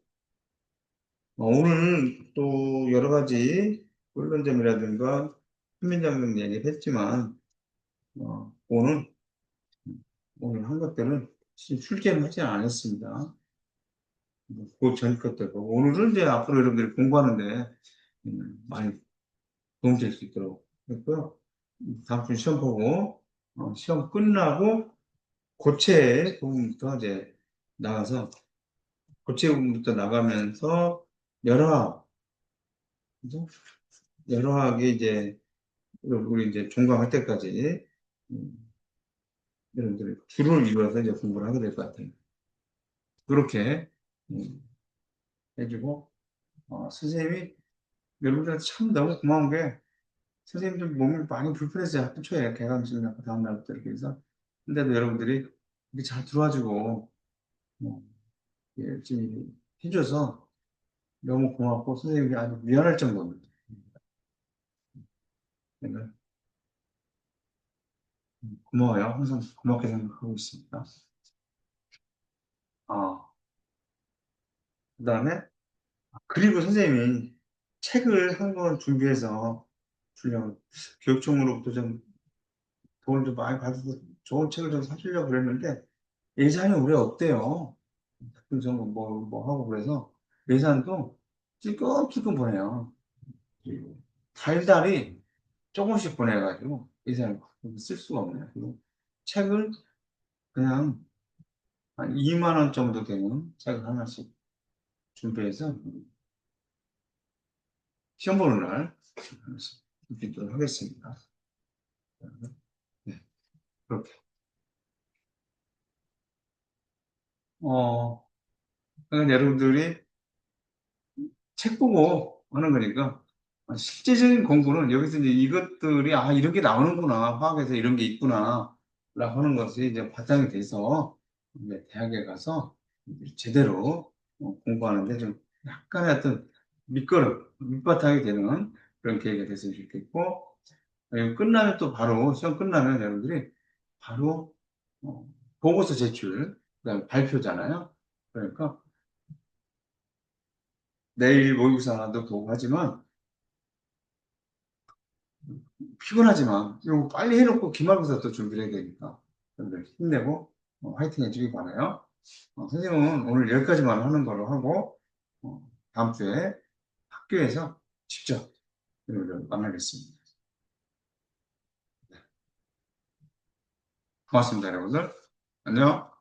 오늘 또 여러 가지 훈련점이라든가 훈련장 얘기를 했지만, 오늘, 오늘 한 것들은 실제는 하지 않았습니다. 그 전 것들. 오늘은 이제 앞으로 여러분들이 공부하는데, 많이 도움될 수 있도록 했고요. 다음 주 시험 보고, 시험 끝나고, 고체 부분부터 이제 나가서, 고체 부분부터 나가면서, 여러, 그죠? 여러 학기 이제, 우리 이제 종강할 때까지, 음, 여러분들이 줄을 이루어서 이제 공부를 하게 될 것 같아요. 그렇게, 음, 해주고, 선생님이 여러분들한테 참 너무 고마운 게, 선생님들 몸이 많이 불편했어요. 학기 초에 개강식이나 그 다음날부터 이렇게 해서. 근데도 여러분들이 이렇게 잘 들어와주고, 뭐, 열심히 해줘서 너무 고맙고, 선생님이 아주 미안할 정도입니다. 내가 고마워요. 항상 고맙게 생각하고 있습니다. 아, 그 다음에, 그리고 선생님이 책을 한 권 준비해서 주려고, 교육청으로부터 좀 돈을 좀 많이 받아서 좋은 책을 좀 사주려고 그랬는데, 예산이 올해 없대요. 그래서 뭐 하고 그래서 예산도 찔끔찔끔 보내요. 그리고 달달이 조금씩 보내가지고 예산을 쓸 수가 없네요. 그리고 책을 그냥 한 2만 원 정도 되는 책을 하나씩 준비해서 시험 보는 날 하나씩 준비도록 하겠습니다. 네, 그렇게. 그러니까 여러분들이 책 보고 하는 거니까 실제적인 공부는 여기서 이제 이것들이 이런 게 나오는구나 화학에서 이런 게 있구나 라고 하는 것이 이제 바탕이 돼서 이제 대학에 가서 제대로 공부하는데 좀 약간의 어떤 밑바탕이 되는 그런 계기가 됐으면 좋겠고 끝나면 또 바로 시험 끝나면 여러분들이 바로 어, 보고서 제출 그다음에 발표잖아요. 그러니까 내일 모의고사도 보고 하지만 피곤하지만 이거 빨리 해놓고 기말고사 또 준비를 해야 되니까 여러분들 힘내고 화이팅 해주기 바라요. 선생님은 오늘 여기까지만 하는 걸로 하고 다음 주에 학교에서 직접 여러분들 만나겠습니다. 고맙습니다, 여러분들. 안녕.